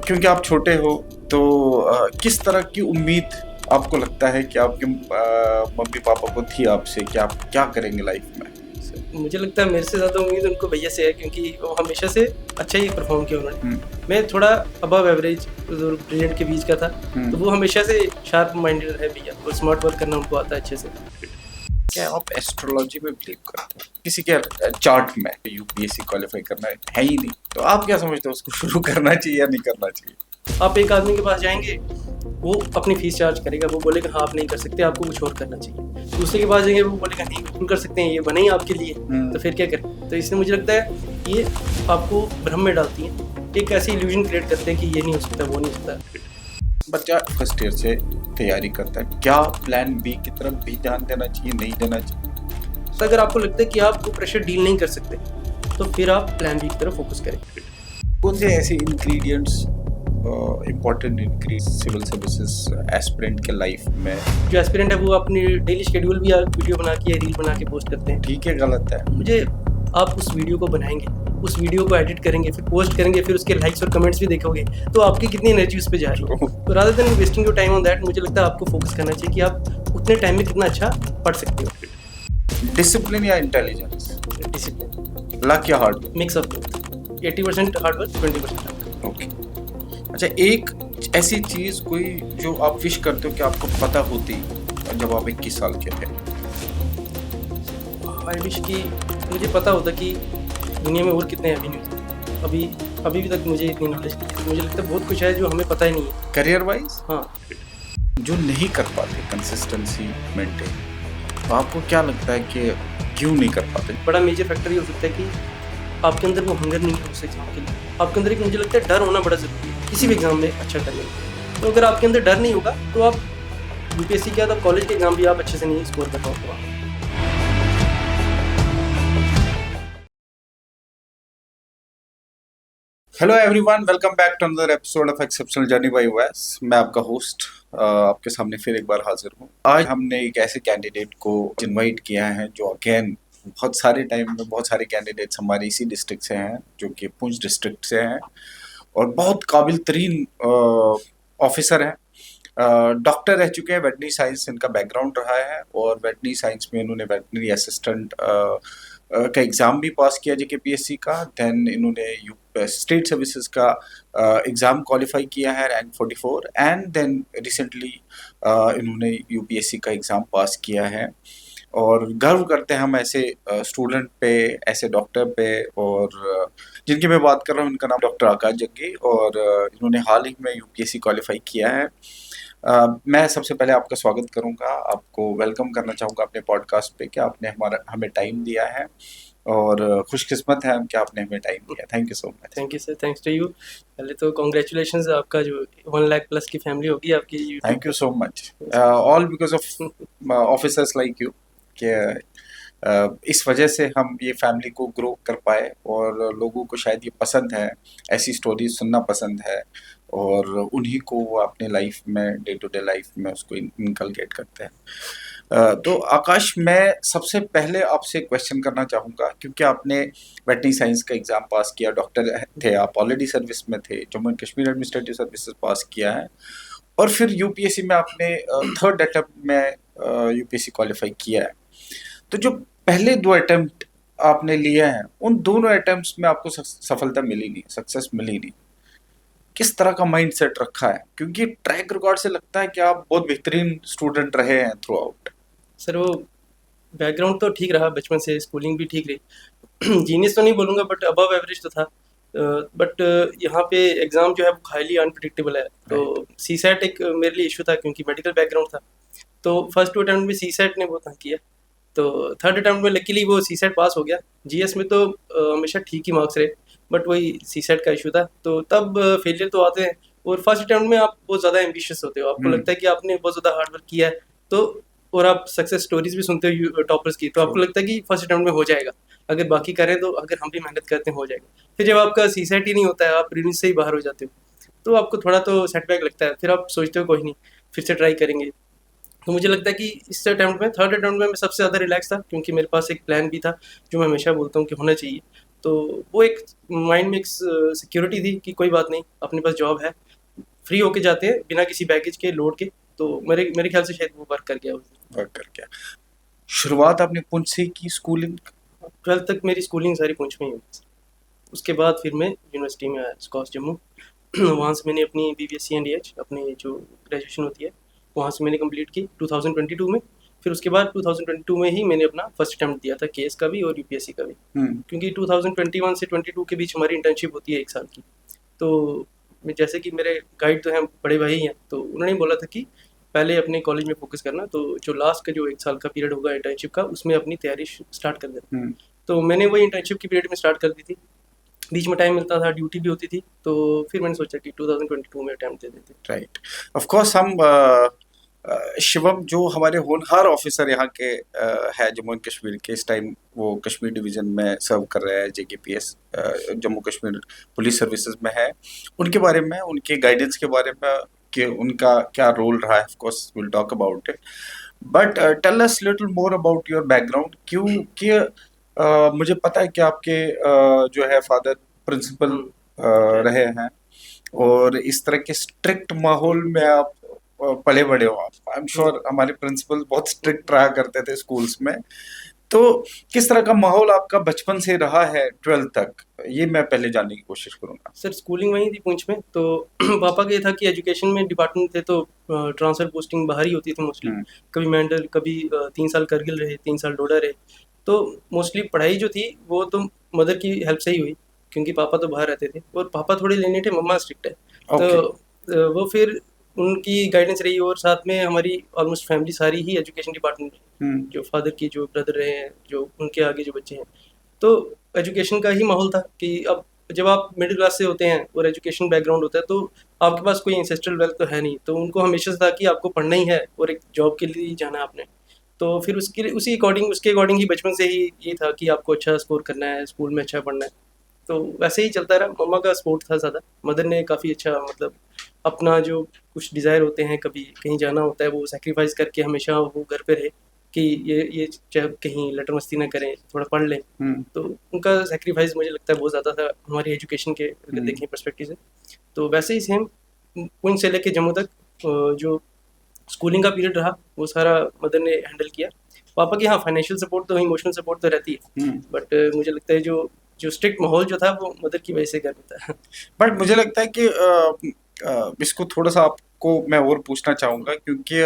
क्योंकि आप छोटे हो तो किस तरह की उम्मीद आपको लगता है कि आपके मम्मी पापा को थी आपसे कि आप क्या करेंगे लाइफ में? मुझे लगता है मेरे से ज़्यादा उम्मीद उनको भैया से है, क्योंकि वो हमेशा से अच्छा ही परफॉर्म किया उन्होंने। मैं थोड़ा अबव एवरेज ब्रिलियंट के बीच का था, तो वो हमेशा से शार्प माइंडेड है भैया, और स्मार्ट वर्क करना उनको आता है अच्छे से। क्या आप एस्ट्रोलॉजी में बिलीव करते हो? किसी के चार्ट में यूपीएससी क्वालिफाई करना है ही नहीं, तो आप क्या समझते हो उसको शुरू करना चाहिए या नहीं करना चाहिए? आप एक आदमी के पास जाएंगे, वो अपनी फीस चार्ज करेगा, वो बोलेगा हाँ आप नहीं कर सकते, आपको कुछ और करना चाहिए। दूसरे के पास जाएंगे, वो बोलेगा नहीं बिल्कुल कर सकते हैं, ये बने ही आपके लिए, तो फिर क्या करें? तो इसलिए मुझे लगता है ये आपको भ्रम में डालती हैं, एक ऐसी इल्यूजन क्रिएट करते हैं कि ये नहीं हो सकता, वो नहीं हो सकता। बच्चा फर्स्ट ईयर से तैयारी करता है, क्या प्लान बी की तरफ भी ध्यान देना चाहिए, नहीं देना चाहिए? तो अगर आपको लगता है कि आप वो प्रेशर डील नहीं कर सकते, तो फिर आप प्लान बी की तरफ फोकस करें। कौन से ऐसे ingredients important increase civil services aspirant के लाइफ में? जो एस्पिरेंट है वो अपनी डेली शेड्यूल भी वीडियो बना के, रील बना के पोस्ट करते हैं। ठीक है, गलत है? मुझे आप उस वीडियो को बनाएंगे, उस वीडियो को एडिट करेंगे, फिर पोस्ट करेंगे, फिर उसके लाइक्स और कमेंट्स भी देखोगे, तो आपकी कितनी एनर्जी उस पर जा रही है। तो rather than wasting your time on that, मुझे लगता है आपको फोकस करना चाहिए कि आप उतने टाइम में कितना अच्छा पढ़ सकते हो। डिसिप्लिन या इंटेलिजेंस? डिसिप्लिन। लक या hard? Mix of both, 80% hard work, 20% hard work. Okay. अच्छा, एक ऐसी चीज कोई जो आप विश करते हो कि आपको पता होती जब आप 21 साल के थे? आई विश कि मुझे पता होता कि दुनिया में और कितने एवेन्यूज। अभी भी तक मुझे इतनी नॉलेज नहीं है। मुझे लगता है बहुत कुछ है जो हमें पता ही नहीं है। करियर वाइज हाँ, जो नहीं कर पाते कंसिस्टेंसी मेंटेन, तो आपको क्या लगता है कि क्यों नहीं कर पाते? बड़ा मेजर फैक्टर ये हो सकता है कि आपके अंदर वो हंगर नहीं है उस एग्जाम के लिए। आपके अंदर एक, मुझे लगता है, डर होना बड़ा जरूरी है किसी भी एग्जाम में अच्छा करने में। तो अगर आपके अंदर डर नहीं होगा तो आप यूपीएससी क्या, तो कॉलेज के एग्जाम भी आप अच्छे से नहीं स्कोर कर पाओगे। Hello everyone, welcome back to another episode of exceptional journey by OS. मैं आपका होस्ट आपके सामने फिर एक बार हाजिर हूँ। आज हमने एक ऐसे कैंडिडेट को इनवाइट किया है जो अगेन बहुत सारे टाइम में बहुत सारे कैंडिडेट्स हमारे इसी डिस्ट्रिक्ट से हैं, जो कि पुंछ डिस्ट्रिक्ट से हैं, और बहुत काबिल तरीन ऑफिसर हैं। डॉक्टर रह चुके हैं, वेटनरी साइंस इनका बैकग्राउंड रहा है, और वेटनरी साइंस में इन्होंने वेटनरी असिस्टेंट का एग्ज़ाम भी पास किया जेकेपीएससी का। देन इन्होंने स्टेट सर्विसेज का एग्ज़ाम क्वालिफाई किया है, रैंक 44, एंड देन रिसेंटली इन्होंने यूपीएससी का एग्ज़ाम पास किया है। और गर्व करते हैं हम ऐसे स्टूडेंट पे, ऐसे डॉक्टर पे, और जिनकी मैं बात कर रहा हूँ उनका नाम डॉक्टर आकाश जग्गी, और इन्होंने हाल ही में यूपीएससी क्वालिफाई किया है। मैं सबसे पहले आपका स्वागत करूंगा, आपको वेलकम करना चाहूँगा अपने पॉडकास्ट पे कि आपने हमें टाइम दिया है, और खुशकिस्मत है हम कि आपने हमें टाइम दिया। Thank you so much. Thank you sir, thanks to you. पहले तो कॉन्ग्रेचुलेशन, आपका जो 1 लाख प्लस की फैमिली होगी आपकी। Thank you so much, all because of officers like you, कि इस वजह से हम ये फैमिली को ग्रो कर पाए, और लोगों को शायद ये पसंद है, ऐसी स्टोरी सुनना पसंद है, और उन्हीं को वो अपने लाइफ में, डे टू डे लाइफ में उसको इनकलकेट करते हैं। तो आकाश, मैं सबसे पहले आपसे क्वेश्चन करना चाहूँगा, क्योंकि आपने वेटनरी साइंस का एग्ज़ाम पास किया, डॉक्टर थे आप, ऑलरेडी सर्विस में थे, Jammu and Kashmir administrative services pass किया है, और फिर यूपीएससी में आपने थर्ड अटेम्प्ट में यूपीएससी क्वालिफाई किया है। तो जो पहले 2 अटेम्प्ट आपने लिए हैं, उन दोनों अटेम्प्ट्स में आपको सफलता मिली नहीं, सक्सेस मिली नहीं। किस तरह का माइंड सेट रखा है? क्योंकि ट्रैक रिकॉर्ड से लगता है कि आप बहुत बेहतरीन स्टूडेंट रहे हैं थ्रू आउट। सर वो बैकग्राउंड तो ठीक रहा, बचपन से स्कूलिंग भी ठीक रही। जीनियस तो नहीं बोलूँगा, बट अबव एवरेज तो था। बट यहाँ पे एग्ज़ाम जो है वो हाईली अनप्रिडिक्टेबल है। तो सी सेट एक मेरे लिए इशू था, क्योंकि मेडिकल बैकग्राउंड था। तो फर्स्ट 2 अटैम्प्ट में सी सेट ने बहुत तंग किया, तो थर्ड अटैम्प्ट में लकीली वो सी सेट पास हो गया। जीएस में तो हमेशा ठीक ही मार्क्स रहे, बट वही सी सेट का इशू था। तो तब फेलियर तो आते हैं, और फर्स्ट अटैम्प्ट में आप बहुत ज़्यादा एम्बिशियस होते हो, आपको लगता है कि आपने बहुत ज़्यादा हार्ड वर्क किया है, तो और आप सक्सेस स्टोरीज भी सुनते हो टॉपर्स की, तो आपको लगता है कि फर्स्ट अटैम्प्ट में हो जाएगा, अगर बाकी करें तो, अगर हम भी मेहनत करते हैं हो जाएगा। फिर जब आपका सी सेट ही नहीं होता है, आप प्रीलिम्स से ही बाहर हो जाते हो, तो आपको थोड़ा तो सेटबैक लगता है। फिर आप सोचते हो कोई नहीं, फिर से ट्राई करेंगे। तो मुझे लगता है कि इस अटैम्प्ट में, थर्ड अटैम्प्ट में मैं सबसे ज़्यादा रिलैक्स था, क्योंकि मेरे पास एक प्लान भी था, जो मैं हमेशा बोलता हूँ कि होना चाहिए। तो वो एक माइंड में एक सिक्योरिटी थी कि कोई बात नहीं, अपने पास जॉब है, फ्री होके जाते हैं बिना किसी बैगेज के लोड के। तो मेरे मेरे ख्याल से शायद वो वर्क कर गया उस दिन। वर्क कर गया। शुरुआत आपने पुंछ से की स्कूलिंग? 12th तक मेरी स्कूलिंग सारी पुंछ में ही हुई। उसके बाद फिर मैं यूनिवर्सिटी में आया, स्कॉस जम्मू। वहाँ से मैंने अपनी BBSc NDH अपनी जो ग्रेजुएशन होती है वहाँ से मैंने कंप्लीट की 2022 में। फिर उसके बाद 2022 में ही मैंने अपना फर्स्ट अटेम्प्ट दिया था केस का भी और UPSC का भी, क्योंकि 2021 से 22 के बीच हमारी इंटर्नशिप होती है 1 साल की। तो जैसे कि मेरे गाइड तो हैं, बड़े भाई हैं, तो उन्होंने बोला था कि पहले अपने कॉलेज में फोकस करना, तो जो लास्ट का जो 1 साल का पीरियड होगा इंटर्नशिप का उसमें अपनी तैयारी स्टार्ट कर देना। तो मैंने वही इंटर्नशिप की पीरियड में स्टार्ट कर दी थी, बीच में टाइम मिलता था, ड्यूटी भी होती थी, तो फिर मैंने सोचा कि 2022 में अटेम्प्ट दे देते। राइट। ऑफ कोर्स हम शिवम जो हमारे होनहार ऑफिसर यहाँ के है जम्मू एंड कश्मीर के, इस टाइम वो कश्मीर डिवीजन में सर्व कर रहे हैं, JKPS Jammu Kashmir police services में है। उनके बारे में, उनके गाइडेंस के बारे में कि उनका क्या रोल रहा है, of course will talk about it, but tell us little more about your background. क्योंकि मुझे पता है कि आपके जो है फादर प्रिंसिपल रहे हैं और इस तरह के स्ट्रिक्ट माहौल में आप पले बड़े हो। आप आई एम श्योर हमारे प्रिंसिपल बहुत स्ट्रिक्ट रहा करते थे स्कूल्स में। तो किस तरह का माहौल आपका बचपन से रहा है 12th तक, ये मैं पहले जानने की कोशिश करूंगा। सर स्कूलिंग वहीं थी पुंछ में, तो पापा का ये था कि एजुकेशन में डिपार्टमेंट थे, तो ट्रांसफर पोस्टिंग बाहर ही होती थी मोस्टली। कभी मेंडल, कभी 3 साल करगिल रहे, 3 साल डोडा रहे। तो मोस्टली पढ़ाई जो थी वो तो मदर की हेल्प से ही हुई, क्योंकि पापा तो बाहर रहते थे और पापा थोड़े लेने थे, मम्मा स्ट्रिक्ट है। तो वो फिर उनकी गाइडेंस रही, और साथ में हमारी ऑलमोस्ट फैमिली सारी ही एजुकेशन डिपार्टमेंट में, जो फादर की जो ब्रदर रहे हैं, जो उनके आगे जो बच्चे हैं, तो एजुकेशन का ही माहौल था कि अब जब आप मिडिल क्लास से होते हैं और एजुकेशन बैकग्राउंड होता है तो आपके पास कोई एंसेस्ट्रल वेल्थ तो है नहीं, तो उनको हमेशा से था कि आपको पढ़ना ही है और एक जॉब के लिए ही जाना है आपने। तो फिर उसके अकॉर्डिंग ही बचपन से ही ये था कि आपको अच्छा स्कोर करना है, स्कूल में अच्छा पढ़ना है। तो वैसे ही चलता रहा। मम्मा का सपोर्ट था ज़्यादा, मदर ने काफ़ी अच्छा, मतलब अपना जो कुछ डिज़ायर होते हैं, कभी कहीं जाना होता है, वो सेक्रीफाइस करके हमेशा वो घर पे रहे कि ये चाहे कहीं लटर मस्ती ना करें, थोड़ा पढ़ लें। तो उनका सेक्रीफाइस मुझे लगता है बहुत ज़्यादा था हमारी एजुकेशन के अगर देखें पर्सपेक्टिव से। तो वैसे ही सेम पुंछ से लेके जम्मू तक जो स्कूलिंग का पीरियड रहा वो सारा मदर ने हैंडल किया। पापा की हाँ फाइनेंशियल सपोर्ट तो, इमोशनल सपोर्ट तो रहती है, बट मुझे लगता है जो जो स्ट्रिक्ट माहौल जो था वो मदर की वजह से घर में था। बट मुझे लगता है कि इसको थोड़ा सा आपको मैं और पूछना चाहूँगा, क्योंकि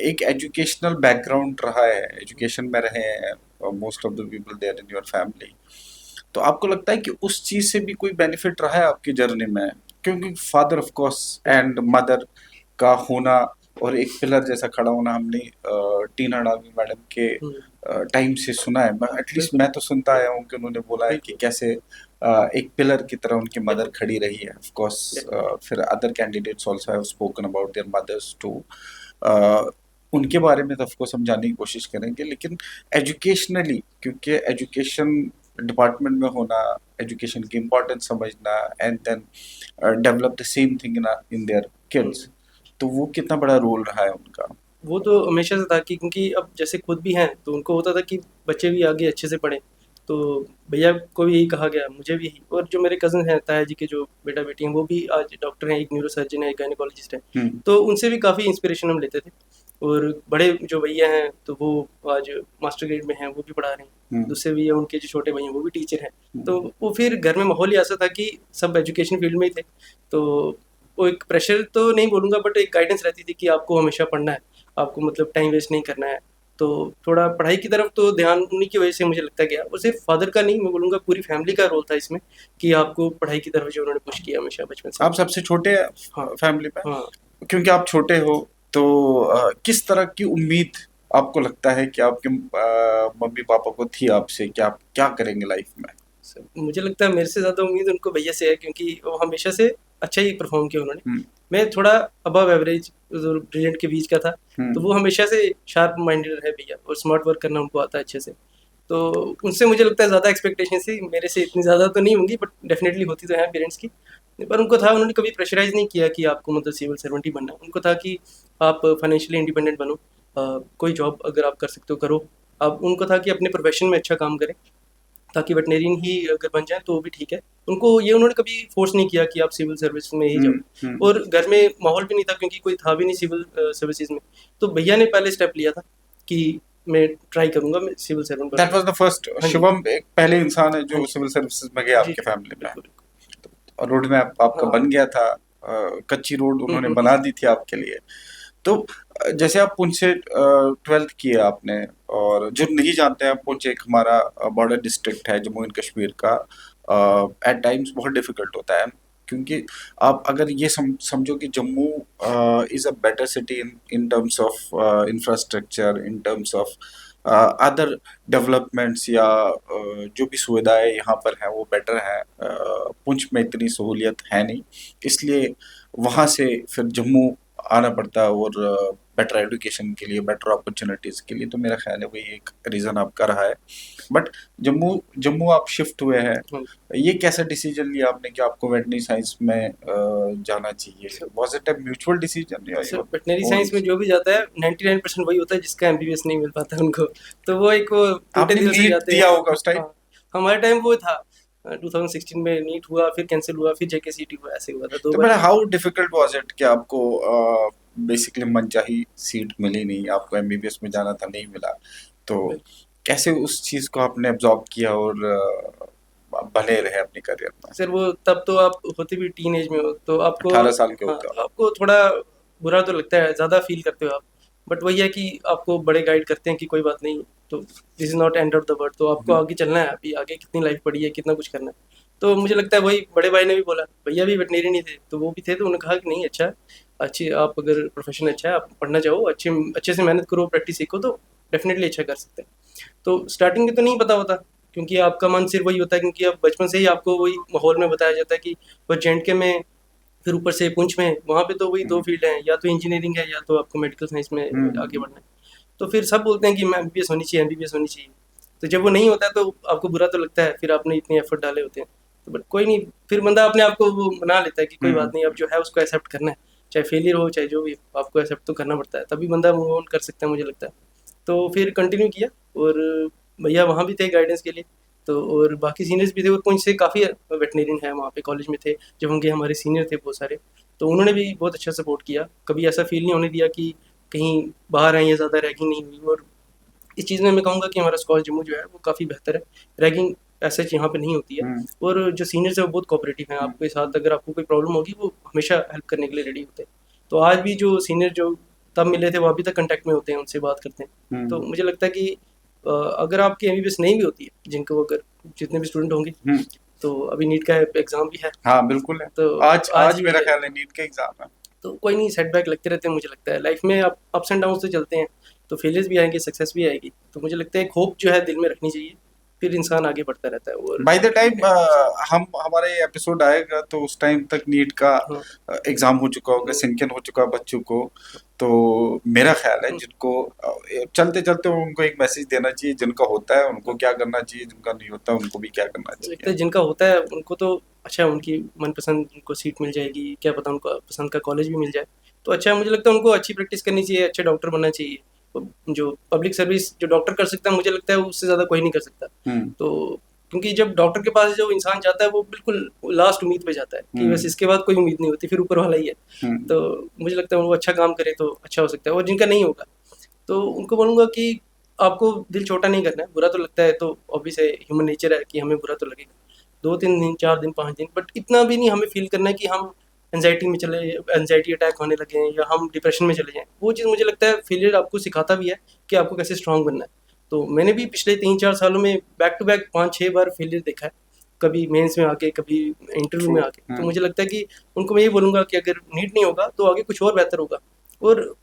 एक एजुकेशनल बैकग्राउंड रहा है, एजुकेशन में रहे हैं most of the people there in your family, तो आपको लगता है कि उस चीज़ से भी कोई बेनिफिट रहा है आपकी जर्नी में? क्योंकि father of course and mother का होना और एक पिलर जैसा खड़ा होना, हमने टीना डालवी मैडम के टाइम से सुना है, एटलीस्ट मैं तो सुनता आया हूँ कि उन्होंने बोला है कि कैसे एक पिलर की तरह उनकी मदर खड़ी रही है। ऑफ कोर्स फिर other candidates also have spoken about their mothers too, उनके बारे में तो ऑफ कोर्स हम जानने की कोशिश करेंगे, लेकिन एजुकेशनली, क्योंकि एजुकेशन डिपार्टमेंट में होना, एजुकेशन की इम्पोर्टेंस समझना and then develop the same thing in their kids, तो वो कितना बड़ा रोल रहा है उनका? वो तो हमेशा से था कि क्योंकि अब जैसे खुद भी हैं तो उनको होता था कि बच्चे भी आगे अच्छे से पढ़ें, तो भैया को भी यही कहा गया, मुझे भी यही। और जो मेरे कज़न हैं, ताया जी के जो बेटा बेटी हैं, वो भी आज डॉक्टर हैं, एक न्यूरो सर्जन है, एक गायनेकोलॉजिस्ट है, तो उनसे भी काफ़ी इंस्पिरेशन हम लेते थे। और बड़े जो भैया हैं तो वो आज मास्टर ग्रेड में हैं, वो भी पढ़ा रहे हैं। दूसरे भैया उनके जो छोटे भाई हैं वो भी टीचर हैं। तो वो फिर घर में माहौल ही ऐसा था कि सब एजुकेशन फील्ड में ही थे, तो वो एक प्रेशर तो नहीं बोलूँगा, बट एक गाइडेंस रहती थी कि आपको हमेशा पढ़ना है, आपको मतलब टाइम वेस्ट नहीं करना है। तो थोड़ा पढ़ाई की तरफ तो ध्यान उन्हीं की वजह से मुझे लगता गया, और सिर्फ फादर का नहीं, मैं बोलूँगा पूरी फैमिली का रोल था इसमें कि आपको पढ़ाई की तरफ जो उन्होंने पुश किया हमेशा बचपन से। आप सबसे छोटे हैं हाँ फैमिली में? हाँ। क्योंकि आप छोटे हो, तो किस तरह की उम्मीद आपको लगता है कि आपके मम्मी पापा को थी आपसे कि आप क्या करेंगे लाइफ में? मुझे लगता है मेरे से ज़्यादा उम्मीद उनको भैया से है, क्योंकि वो हमेशा से अच्छा ही परफॉर्म किया उन्होंने। मैं थोड़ा अबव एवरेज ब्रिलियंट के बीच का था, तो वो हमेशा से शार्प माइंडेड रहे भैया, और स्मार्ट वर्क करना उनको आता है अच्छे से। तो उनसे मुझे लगता है ज़्यादा एक्सपेक्टेशन थी, मेरे से इतनी ज़्यादा तो नहीं होंगी, बट डेफिनेटली होती तो है पेरेंट्स की। पर उनको था, उन्होंने कभी प्रेशराइज नहीं किया कि आपको मतलब सिविल सर्वेंट ही बनना है। उनको था कि आप फाइनेंशियली इंडिपेंडेंट बनो, कोई जॉब अगर आप कर सकते हो करो। अब उनको था कि अपने प्रोफेशन में अच्छा काम करें, ताकि वेटनेरियन ही अगर बन जाए तो वो भी ठीक है। उनको ये उन्होंने कभी फोर्स नहीं किया कि आप सिविल सर्विस में ही जाओ, और घर में माहौल भी नहीं था क्योंकि कोई था भी नहीं सिविल सर्विसेज में। तो भैया ने पहले स्टेप लिया था कि मैं ट्राई करूंगा, मैं civil servant that was the first. हाँ जी, शिवम एक पहले इंसान है हाँ जो जी, सिविल सर्विसेज में गया जी, आपके फैमिली में, बिल्कुल, और रोड मैप आपका हाँ। बन गया था। कच्ची रोड हुँ, उन्होंने हुँ, बना दी थी आपके लिए। तो जैसे आप पुंछ से 12th किया आपने, और जो नहीं जानते हैं, पुंछ एक हमारा बॉर्डर डिस्ट्रिक्ट है जम्मू एंड कश्मीर का। एट टाइम्स बहुत डिफिकल्ट होता है, क्योंकि आप अगर ये समझो कि Jammu is a better city in terms of infrastructure, in terms of other developments, या जो भी सुविधाएं यहाँ पर हैं वो बेटर हैं। पुंछ में इतनी सहूलियत है नहीं, इसलिए वहाँ से फिर जम्मू आना पड़ता है, और बेटर एजुकेशन के लिए, बेटर अपॉर्चुनिटीज़ के लिए। तो मेरा ख्याल है वही एक रीज़न आपका रहा है। बट जम्मू जम्मू आप शिफ्ट हुए हैं, हाँ। ये कैसा डिसीजन लिया आपने कि आपको वेटरनरी साइंस में जाना चाहिए? Sir was it a mutual decision या sir your veterinary own? Science में जो भी जाता है 99% वही होता है जिसका एमबीबीएस नहीं मिल पाता है उनको। तो वो एक वो टूटे आपने दिल से नीट जाते दिया हैं। होगा उस टाइम? हाँ, हमारे टाइम वो था 2016 में नीट हुआ, फिर कैंसिल हुआ, फिर जेकेसीटी हुआ, ऐसे हुआ था 2 तो बार। But how difficult was it कि आपको बेसिकली मनचाही सीट मिली नहीं, आपको एमबीबीएस में जाना था, नहीं मिला, तो कैसे उस चीज को आपने एब्जॉर्ब किया और बने रहे अपने करियर में? सर वो तब तो आप होते भी टीनेज में हो तो आपको 18 साल के हाँ, होते हो? आपको थोड़ा बुरा तो लगता है, ज़्यादा फ़ील करते हो आप। बट वही है कि आपको बड़े गाइड करते हैं कि कोई बात नहीं, तो this is not end of the world, तो आपको हम्म, आगे चलना है, अभी आगे कितनी लाइफ पड़ी है, कितना कुछ करना है। तो मुझे लगता है वही बड़े भाई ने भी बोला, भैया भी वेटनेरियन ही थे, तो वो भी थे, तो उन्होंने कहा कि नहीं अच्छा है, अच्छी आप अगर प्रोफ़ेशन अच्छा है, आप पढ़ना चाहो, अच्छे से मेहनत करो, प्रैक्टिस सीखो तो डेफ़िनेटली अच्छा कर सकते हैं। तो स्टार्टिंग में तो नहीं पता होता, क्योंकि आपका मन सिर्फ वही होता है, क्योंकि अब बचपन से ही आपको वही माहौल में बताया जाता है कि बस जेएंडके में, फिर ऊपर से पुंछ में, वहाँ पे तो वही दो हम्म, फील्ड हैं, या तो इंजीनियरिंग है या तो आपको मेडिकल साइंस में आगे हम्म, बढ़ना है। तो फिर सब बोलते हैं कि मैं एमबीबीएस होनी चाहिए, एमबीबीएस होनी चाहिए। तो जब वो नहीं होता है तो आपको बुरा तो लगता है, फिर आपने इतने एफर्ट डाले होते हैं। तो बट कोई नहीं, फिर बंदा अपने आप को वो मना लेता है कि कोई हम्म। बात नहीं, अब जो है उसको एक्सेप्ट करना है, चाहे फेलियर हो चाहे जो भी हो, आपको एक्सेप्ट तो करना पड़ता है, तभी बंदा मूव ऑन कर सकता है, मुझे लगता है। तो फिर कंटिन्यू किया, और भैया वहाँ भी थे गाइडेंस के लिए, तो और बाकी सीनियर्स भी थे, और पुंछ से काफ़ी वेटनेरियन है वहाँ पे कॉलेज में थे, जब उनके हमारे सीनियर थे बहुत सारे, तो उन्होंने भी बहुत अच्छा सपोर्ट किया, कभी ऐसा फील नहीं होने दिया कि कहीं बाहर आए या ज़्यादा रैगिंग नहीं हुई। और इस चीज़ में मैं कहूँगा कि हमारा स्कॉल जम्मू जो है वो काफ़ी बेहतर है, रैगिंग ऐसा यहाँ पे नहीं होती है, हम्म, और जो सीनियर्स हैं वो बहुत कोऑपरेटिव हैं, हम्म, आपके साथ अगर आपको कोई प्रॉब्लम होगी वो हमेशा हेल्प करने के लिए रेडी होते हैं। तो आज भी जो सीनियर जो तब मिले थे वो अभी तक कॉन्टैक्ट में होते हैं, उनसे बात करते हैं। तो हम्म, मुझे लगता है कि अगर आपकी एमबीबीएस नहीं भी होती है, जिनको अगर जितने भी स्टूडेंट होंगे, हम्म। तो अभी नीट का एग्ज़ाम भी है, हाँ बिल्कुल है। तो आज आज आज ही मेरा ख्याल है नीट का एग्जाम है। तो कोई नहीं, सेटबैक लगते रहते हैं, मुझे लगता है लाइफ में अप्स एंड डाउन्स तो चलते हैं, तो फेलियर्स भी आएंगे, सक्सेस भी आएगी, तो मुझे लगता है एक होप जो है दिल में रखनी चाहिए, फिर इंसान आगे बढ़ता रहता है। और बाय द टाइम हम हमारा ये एपिसोड आएगा तो उस टाइम तक नीट का हाँ, एग्जाम हो चुका होगा, तो सिंक इन हो चुका है बच्चों को। तो मेरा ख्याल है जिनको चलते चलते उनको एक मैसेज देना चाहिए, जिनका होता है उनको क्या करना चाहिए, जिनका नहीं होता उनको भी क्या करना मुझे लगता चाहिए। है जिनका होता है उनको तो अच्छा है, उनकी मनपसंद उनको सीट मिल जाएगी, क्या पता उनको पसंद का कॉलेज भी मिल जाए, तो अच्छा है। मुझे लगता है उनको अच्छी प्रैक्टिस करनी चाहिए, अच्छे डॉक्टर बनना चाहिए। जो पब्लिक सर्विस जो डॉक्टर कर सकता है, मुझे लगता है उससे ज़्यादा कोई नहीं कर सकता। हम्म, तो क्योंकि जब डॉक्टर के पास जो इंसान जाता है वो बिल्कुल लास्ट उम्मीद पे जाता है कि बस हम्म, इसके बाद कोई उम्मीद नहीं होती, फिर ऊपर वाला ही है। हम्म, तो मुझे लगता है वो अच्छा काम करे तो अच्छा हो सकता है, और जिनका नहीं होगा तो उनको बोलूँगा कि आपको दिल छोटा नहीं करना है, बुरा तो लगता है, तो ऑब्वियस है, ह्यूमन नेचर है कि हमें बुरा तो लगेगा। 2-3 दिन, 4 दिन, 5 दिन, बट इतना भी नहीं हमें फ़ील करना है कि हम एंग्ज़ायटी अटैक होने लगे हैं या हम डिप्रेशन में चले जाएँ। वो चीज़ मुझे लगता है फेलियर आपको सिखाता भी है कि आपको कैसे स्ट्रॉन्ग बनना है। तो मैंने भी पिछले 3-4 सालों में बैक टू बैक 5-6 बार फेलियर देखा है। कभी मेंस में आके, कभी इंटरव्यू ट्रू, में आके। तो मुझे लगता है कि उनको मैं ये बोलूँगा कि अगर नीट नहीं होगा तो आगे कुछ और बेहतर होगा। और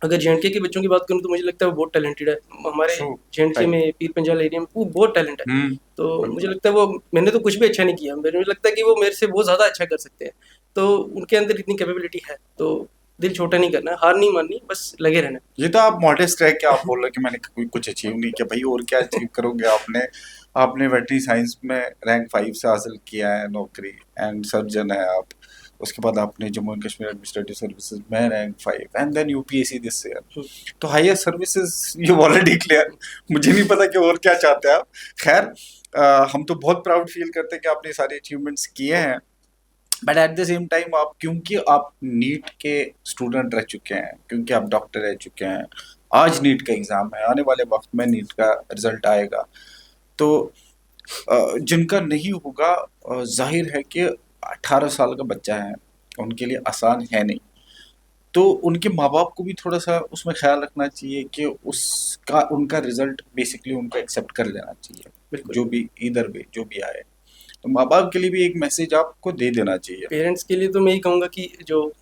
अगर जेएंडके के बच्चों की बात करूँ तो मुझे लगता है वो बहुत टैलेंटेड है। हमारे ट्रू, जेएंडके राइट। में पीर पंजाल एरिया में वो बहुत टैलेंट है। तो मुझे बिल्कुल। लगता है वो, मैंने तो कुछ भी अच्छा नहीं किया, मुझे लगता है कि वो मेरे से बहुत ज़्यादा अच्छा कर सकते हैं। तो उनके अंदर इतनी कैपेबिलिटी है, तो दिल छोटा नहीं करना है, हार नहीं माननी, बस लगे रहना ये तो आप मॉडेस्ट रह के आप बोल रहे हो कि मैंने कोई कुछ अचीव नहीं किया भाई, और क्या अचीव करोगे आपने? आपने वेटरी साइंस में रैंक 5 से हासिल किया है नौकरी, एंड सर्जन है आप, उसके बाद आपने Jammu and Kashmir administrative services में rank 5 and then UPSC this year. हम्म, तो higher services you already clear. मुझे नहीं पता कि और क्या चाहते हैं आप। खैर हम तो बहुत प्राउड फील करते हैं कि आपने सारे अचीवमेंट्स किए हैं, but at the same time आप, क्योंकि आप नीट के स्टूडेंट रह चुके हैं, क्योंकि आप डॉक्टर रह चुके हैं, आज नीट का एग्ज़ाम है, आने वाले वक्त में नीट का रिजल्ट आएगा, तो जिनका नहीं होगा, जाहिर है कि 18 साल का बच्चा है, उनके लिए आसान है नहीं। तो उनके माँ बाप को भी थोड़ा सा उसमें ख्याल रखना चाहिए कि उसका उनका रिजल्ट बेसिकली उनको एक्सेप्ट कर लेना चाहिए, बिल्कुल। जो भी इधर भी जो भी आए। तो माँ बाप के लिए भी एक मैसेज आपको दे देना चाहिए। पेरेंट्स के लिए तो मैं यही कहूँगा कि जो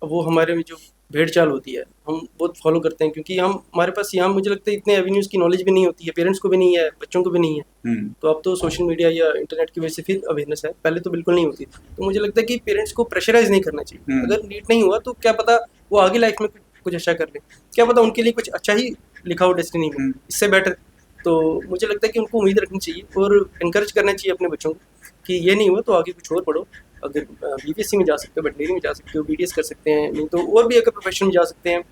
वो हमारे में जो भेड़ चाल होती है हम बहुत फॉलो करते हैं, क्योंकि हम हमारे पास यहाँ मुझे लगता है इतने एवेन्यूज़ की नॉलेज भी नहीं होती है, पेरेंट्स को भी नहीं है, बच्चों को भी नहीं है। हम्म तो अब तो सोशल मीडिया या इंटरनेट की वजह से फिर अवेयरनेस है, पहले तो बिल्कुल नहीं होती। तो मुझे लगता है कि पेरेंट्स को प्रेशराइज नहीं करना चाहिए। हम्म अगर नीट नहीं हुआ तो क्या पता वो आगे लाइफ में कुछ अच्छा कर ले, क्या पता उनके लिए कुछ अच्छा ही लिखा हो डेस्टिनी में, हम्म इससे बेटर। तो मुझे लगता है कि उनको उम्मीद रखनी चाहिए और इनकरेज करना चाहिए अपने बच्चों को कि ये नहीं हुआ तो आगे कुछ और पढ़ो। अगर बीपीएससी में जा सकते हो, वेटनरी में जा सकते हो, बीडीएस कर सकते हैं, नहीं तो और भी अगर प्रोफेशन में जा सकते हैं।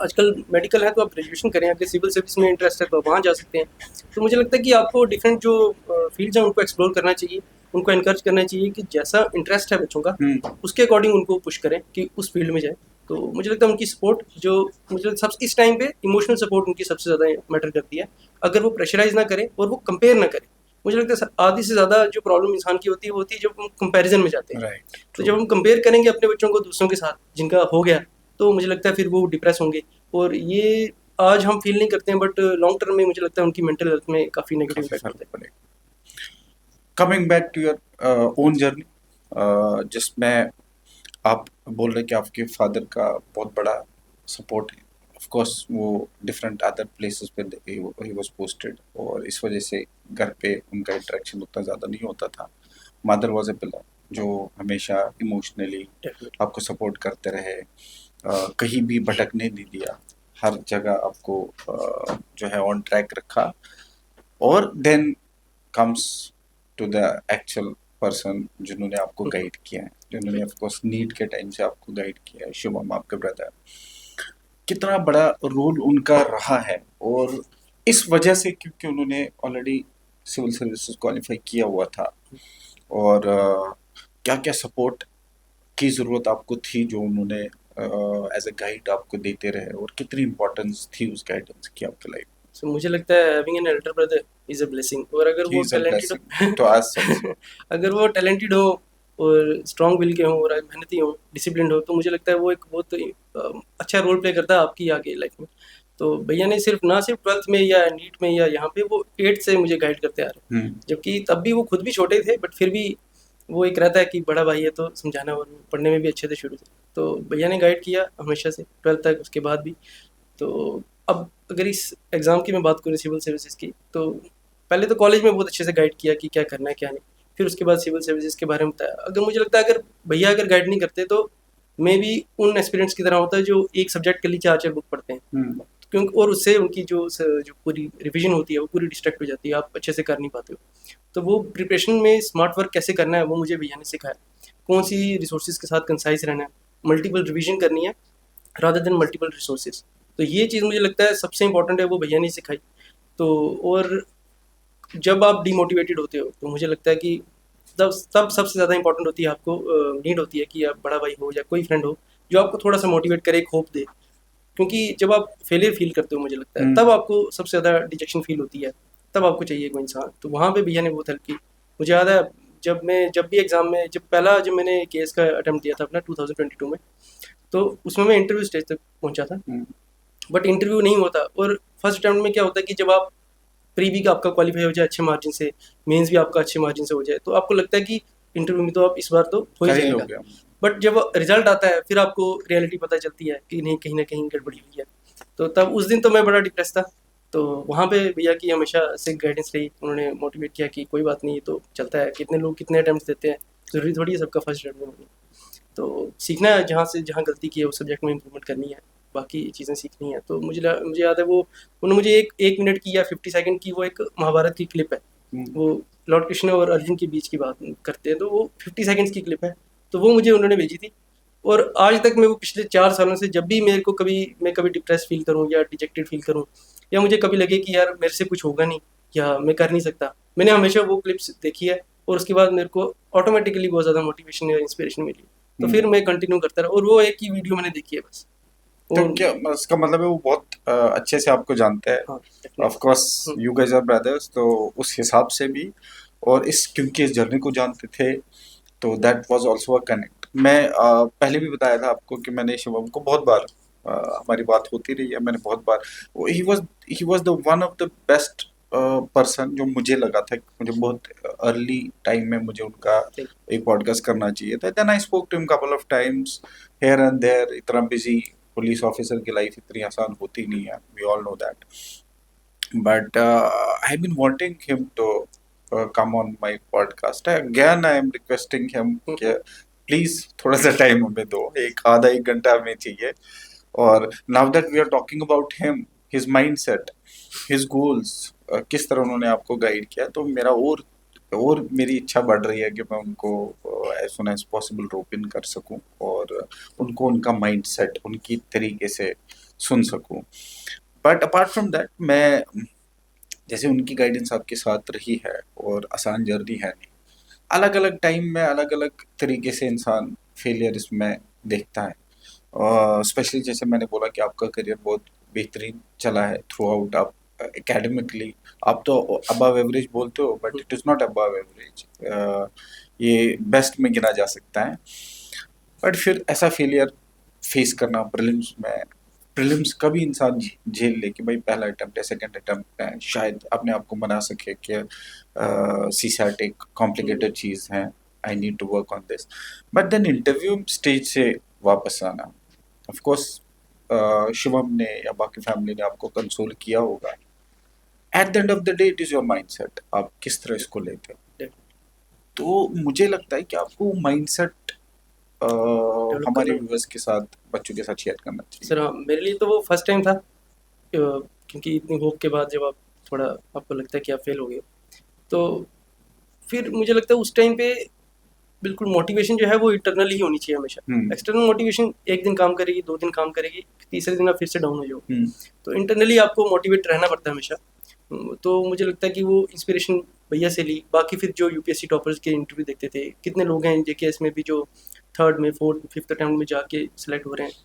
आजकल मेडिकल है तो आप ग्रेजुएशन करें, अगर सिविल सर्विस में इंटरेस्ट है तो आप वहाँ जा सकते हैं। तो मुझे लगता है कि आपको डिफरेंट जो फील्ड्स हैं उनको एक्सप्लोर करना चाहिए, उनको एनकरेज करना चाहिए कि जैसा इंटरेस्ट है बच्चों का उसके अकॉर्डिंग उनको पुश करें कि उस फील्ड में जाए। तो मुझे लगता है उनकी सपोर्ट जो मुझे सब इस टाइम पे इमोशनल सपोर्ट उनकी सबसे ज़्यादा मैटर करती है। अगर वो प्रेशराइज ना करें और वो कंपेयर ना करें, मुझे लगता है आधी से ज़्यादा जो प्रॉब्लम इंसान की होती है वो होती है जब हम कंपैरिजन में जाते हैं। राइट तो जब हम कंपेयर करेंगे अपने बच्चों को दूसरों के साथ जिनका हो गया, तो मुझे लगता है फिर वो डिप्रेस होंगे। और ये आज हम फील नहीं करते हैं, बट लॉन्ग टर्म में मुझे लगता है उनकी मेंटल हेल्थ में काफ़ी नेगेटिव काफी इफेक्ट फर्क पड़ता है। पड़ेगा। Coming back to your own journey, जिसमें आप बोल रहे कि आपके फादर का बहुत बड़ा सपोर्ट है। ऑफ कोर्स वो डिफरेंट अदर प्लेसेस पे ही वाज पोस्टेड, और इस वजह से घर पे उनका इंटरेक्शन उतना ज़्यादा नहीं होता था। मदर वाज ए पिलर जो हमेशा इमोशनली डेफिनेटली। आपको सपोर्ट करते रहे, कहीं भी भटकने नहीं दिया, हर जगह आपको जो है ऑन ट्रैक रखा। और then comes to the actual person जिन्होंने आपको गाइड किया है, जिन्होंने ऑफ कोर्स नीट के टाइम से आपको गाइड किया है, शुभम आपके ब्रदर। कितना बड़ा रोल उनका रहा है, और इस वजह से क्योंकि उन्होंने ऑलरेडी सिविल सर्विसेज क्वालिफाई किया हुआ था, और क्या क्या सपोर्ट की ज़रूरत आपको थी जो उन्होंने एज ए गाइड आपको देते रहे, और कितनी इम्पोर्टेंस थी उस गाइडेंस की आपकी लाइफ। सो मुझे लगता है having an elder brother is a blessing. और अगर ही वो इज़ अ टैलेंटेड ब्लेसिंग तो आज सच। हो अगर वो टैलेंटेड हो और स्ट्रॉन्ग विल के हों और मेहनती हों, डिसिप्लिन्ड हो, तो मुझे लगता है वो एक बहुत अच्छा रोल प्ले करता है आपकी आगे लाइफ में। तो भैया ने सिर्फ ना सिर्फ 12th में या नीट में या यहाँ पे, वो 8th से मुझे गाइड करते आ रहे हैं। जबकि तब भी वो खुद भी छोटे थे, बट फिर भी वो एक रहता है कि बड़ा भाई है तो समझाना, और वो पढ़ने में भी अच्छे थे शुरू से। तो भैया ने गाइड किया हमेशा से 12th तक, उसके बाद भी। तो अब अगर इस एग्ज़ाम की मैं बात करूँ सिविल सर्विसेज की, तो पहले तो कॉलेज में बहुत अच्छे से गाइड किया कि क्या करना है क्या नहीं। फिर उसके बाद सिविल सर्विसेज के बारे में बताया। अगर मुझे लगता है अगर भैया अगर गाइड नहीं करते तो मे बी उन एस्पिरेंट्स की तरह होता है जो एक सब्जेक्ट के लिए 4-4 बुक पढ़ते हैं। क्योंकि और उससे उनकी जो पूरी रिवीजन होती है वो पूरी डिस्ट्रैक्ट हो जाती है, आप अच्छे से कर नहीं पाते हो। तो वो प्रिपरेशन में स्मार्ट वर्क कैसे करना है वो मुझे भैया ने सिखाया। कौन सी रिसोर्सेज के साथ कंसाइज रहना है, मल्टीपल रिवीजन करनी है रादर देन मल्टीपल रिसोर्सेज। तो ये चीज़ मुझे लगता है सबसे इंपॉर्टेंट है, वो भैया ने सिखाई। तो और जब आप डीमोटिवेटेड होते हो तो मुझे लगता है कि तब सबसे ज़्यादा इंपॉर्टेंट होती है आपको नीड होती है कि आप बड़ा भाई हो या कोई फ्रेंड हो जो आपको थोड़ा सा मोटिवेट करे, एक होप दे। क्योंकि जब आप फेलियर फील करते हो मुझे लगता है तब आपको सबसे ज़्यादा डिजेक्शन फील होती है, तब आपको चाहिए कोई इंसान। तो वहाँ पे भैया ने बहुत हेल्प की। मुझे याद है जब भी एग्ज़ाम में जब मैंने केस का अटेम्प्ट दिया था अपना 2022 में, तो उसमें मैं इंटरव्यू स्टेज तक पहुँचा था, बट इंटरव्यू नहीं होता। और फर्स्ट अटेम्प्ट में क्या होता है कि जब आप प्री भी का आपका क्वालिफाई हो जाए अच्छे मार्जिन से, मेंस भी आपका अच्छे मार्जिन से हो जाए, तो आपको लगता है कि इंटरव्यू में तो आप इस बार तो हो ही कर ही जाएगा। लोगे। बट जब रिजल्ट आता है फिर आपको रियलिटी पता चलती है कि नहीं, कहीं ना कहीं गड़बड़ी हुई है। तो तब उस दिन तो मैं बड़ा डिप्रेस था। तो वहाँ पे भैया की हमेशा से गाइडेंस रही, उन्होंने मोटिवेट किया कि कोई बात नहीं, ये तो चलता है, कितने लोग कितने अटेम्प्ट देते हैं, ज़रूरी थोड़ी है सबका फर्स्ट अटेम्प्ट में। तो सीखना है, जहाँ गलती की है उस सब्जेक्ट में इम्प्रूवमेंट करनी है, बाकी चीज़ें सीखनी है। तो मुझे याद है वो उन्होंने मुझे एक मिनट की या 50 सेकंड की वो एक महाभारत की क्लिप है, वो लॉर्ड कृष्ण और अर्जुन के बीच की बात करते हैं, तो वो 50 सेकंड्स की क्लिप है। तो वो मुझे उन्होंने भेजी थी। और आज तक मैं वो पिछले 4 सालों से जब भी मेरे को मैं कभी डिप्रेस फील करूँ या डिजेक्टेड फील करूँ या मुझे कभी लगे कि यार मेरे से कुछ होगा नहीं या मैं कर नहीं सकता, मैंने हमेशा वो क्लिप्स देखी है और उसके बाद मेरे को ऑटोमेटिकली बहुत ज़्यादा मोटिवेशन या इंस्पिरेशन मिली। तो फिर मैं कंटिन्यू करता रहा और वो एक ही वीडियो मैंने देखी है बस। तो और क्या इसका मतलब है वो बहुत अच्छे से आपको जानता है। हाँ, of course definitely. You guys are brothers, तो उस हिसाब से भी और इस क्योंकि इस जर्नी को जानते थे तो that was also a connect. मैं पहले भी बताया था आपको कि मैंने शिवम को बहुत बार हमारी बात होती रही है, मैंने बहुत बार ही was the one of the best person जो मुझे लगा था कि मुझे बहुत अर्ली टाइम में मुझे उनका एक पॉडकास्ट करना चाहिए था। Then I spoke to him couple of times here and there. इतना बिजी पुलिस ऑफिसर की लाइफ इतनी आसान होती नहीं है, we all know that, but I have been wanting him to come on my podcast. Again, I am requesting him कि please थोड़ा सा टाइम हमें दो, एक आधा एक घंटा हमें चाहिए। और now that we are talking about him, his mindset, his goals, किस तरह उन्होंने आपको गाइड किया, तो मेरा और मेरी इच्छा बढ़ रही है कि मैं उनको एज सुन एज पॉसिबल रोप इन कर सकूं और उनको उनका माइंडसेट उनकी तरीके से सुन सकूं। बट अपार्ट फ्रॉम दैट, मैं जैसे उनकी गाइडेंस आपके साथ रही है और आसान जर्नी है नहीं, अलग अलग टाइम में अलग अलग तरीके से इंसान फेलियर इसमें देखता है। स्पेशली जैसे मैंने बोला कि आपका करियर बहुत बेहतरीन चला है थ्रू आउट। आप एकेडमिकली आप तो अबव एवरेज बोलते हो, but it is not above average, ये बेस्ट में गिना जा सकता है। बट फिर ऐसा फेलियर फेस करना प्रीलिम्स में, प्रीलिम्स कभी इंसान झेल ले कि भाई पहला अटेम्प्ट है, सेकंड अटेम्प्ट है, शायद अपने आप को मना सके कि सी सैट एक कॉम्प्लिकेटेड चीज़ है, I need to work on this. But then interview stage से वापस आना, ऑफ कोर्स शिवम ने या बाकी फैमिली ने आपको कंसोल किया होगा। At the end of the day it is your mindset, आप किस तरह इसको लेते हो। तो मुझे लगता है कि आपको माइंडसेट डेवलप हमारे करना। व्यूअर्स के साथ, बच्चों के साथ शेयर करना चाहिए। सर हाँ, मेरे लिए तो वो फर्स्ट टाइम था, क्योंकि इतनी होप के बाद जब आप थोड़ा आपको लगता है कि आप फेल हो गए, तो फिर मुझे लगता है उस टाइम पे बिल्कुल मोटिवेशन जो है वो इंटरनल ही होनी चाहिए हमेशा। एक्सटर्नल मोटिवेशन एक दिन काम करेगी, 2 दिन काम करेगी, तीसरे दिन आप फिर से डाउन हो जाओगे। तो इंटरनली आपको मोटिवेट रहना पड़ता है हमेशा। तो मुझे लगता है कि वो इंस्पिरेशन भैया से ली। बाकी फिर जो यूपीएससी टॉपर्स के इंटरव्यू देखते थे, कितने लोग हैं जेकेएस में भी जो 3rd में 4th 5th अटेम्प्ट में जाके सिलेक्ट हो रहे हैं,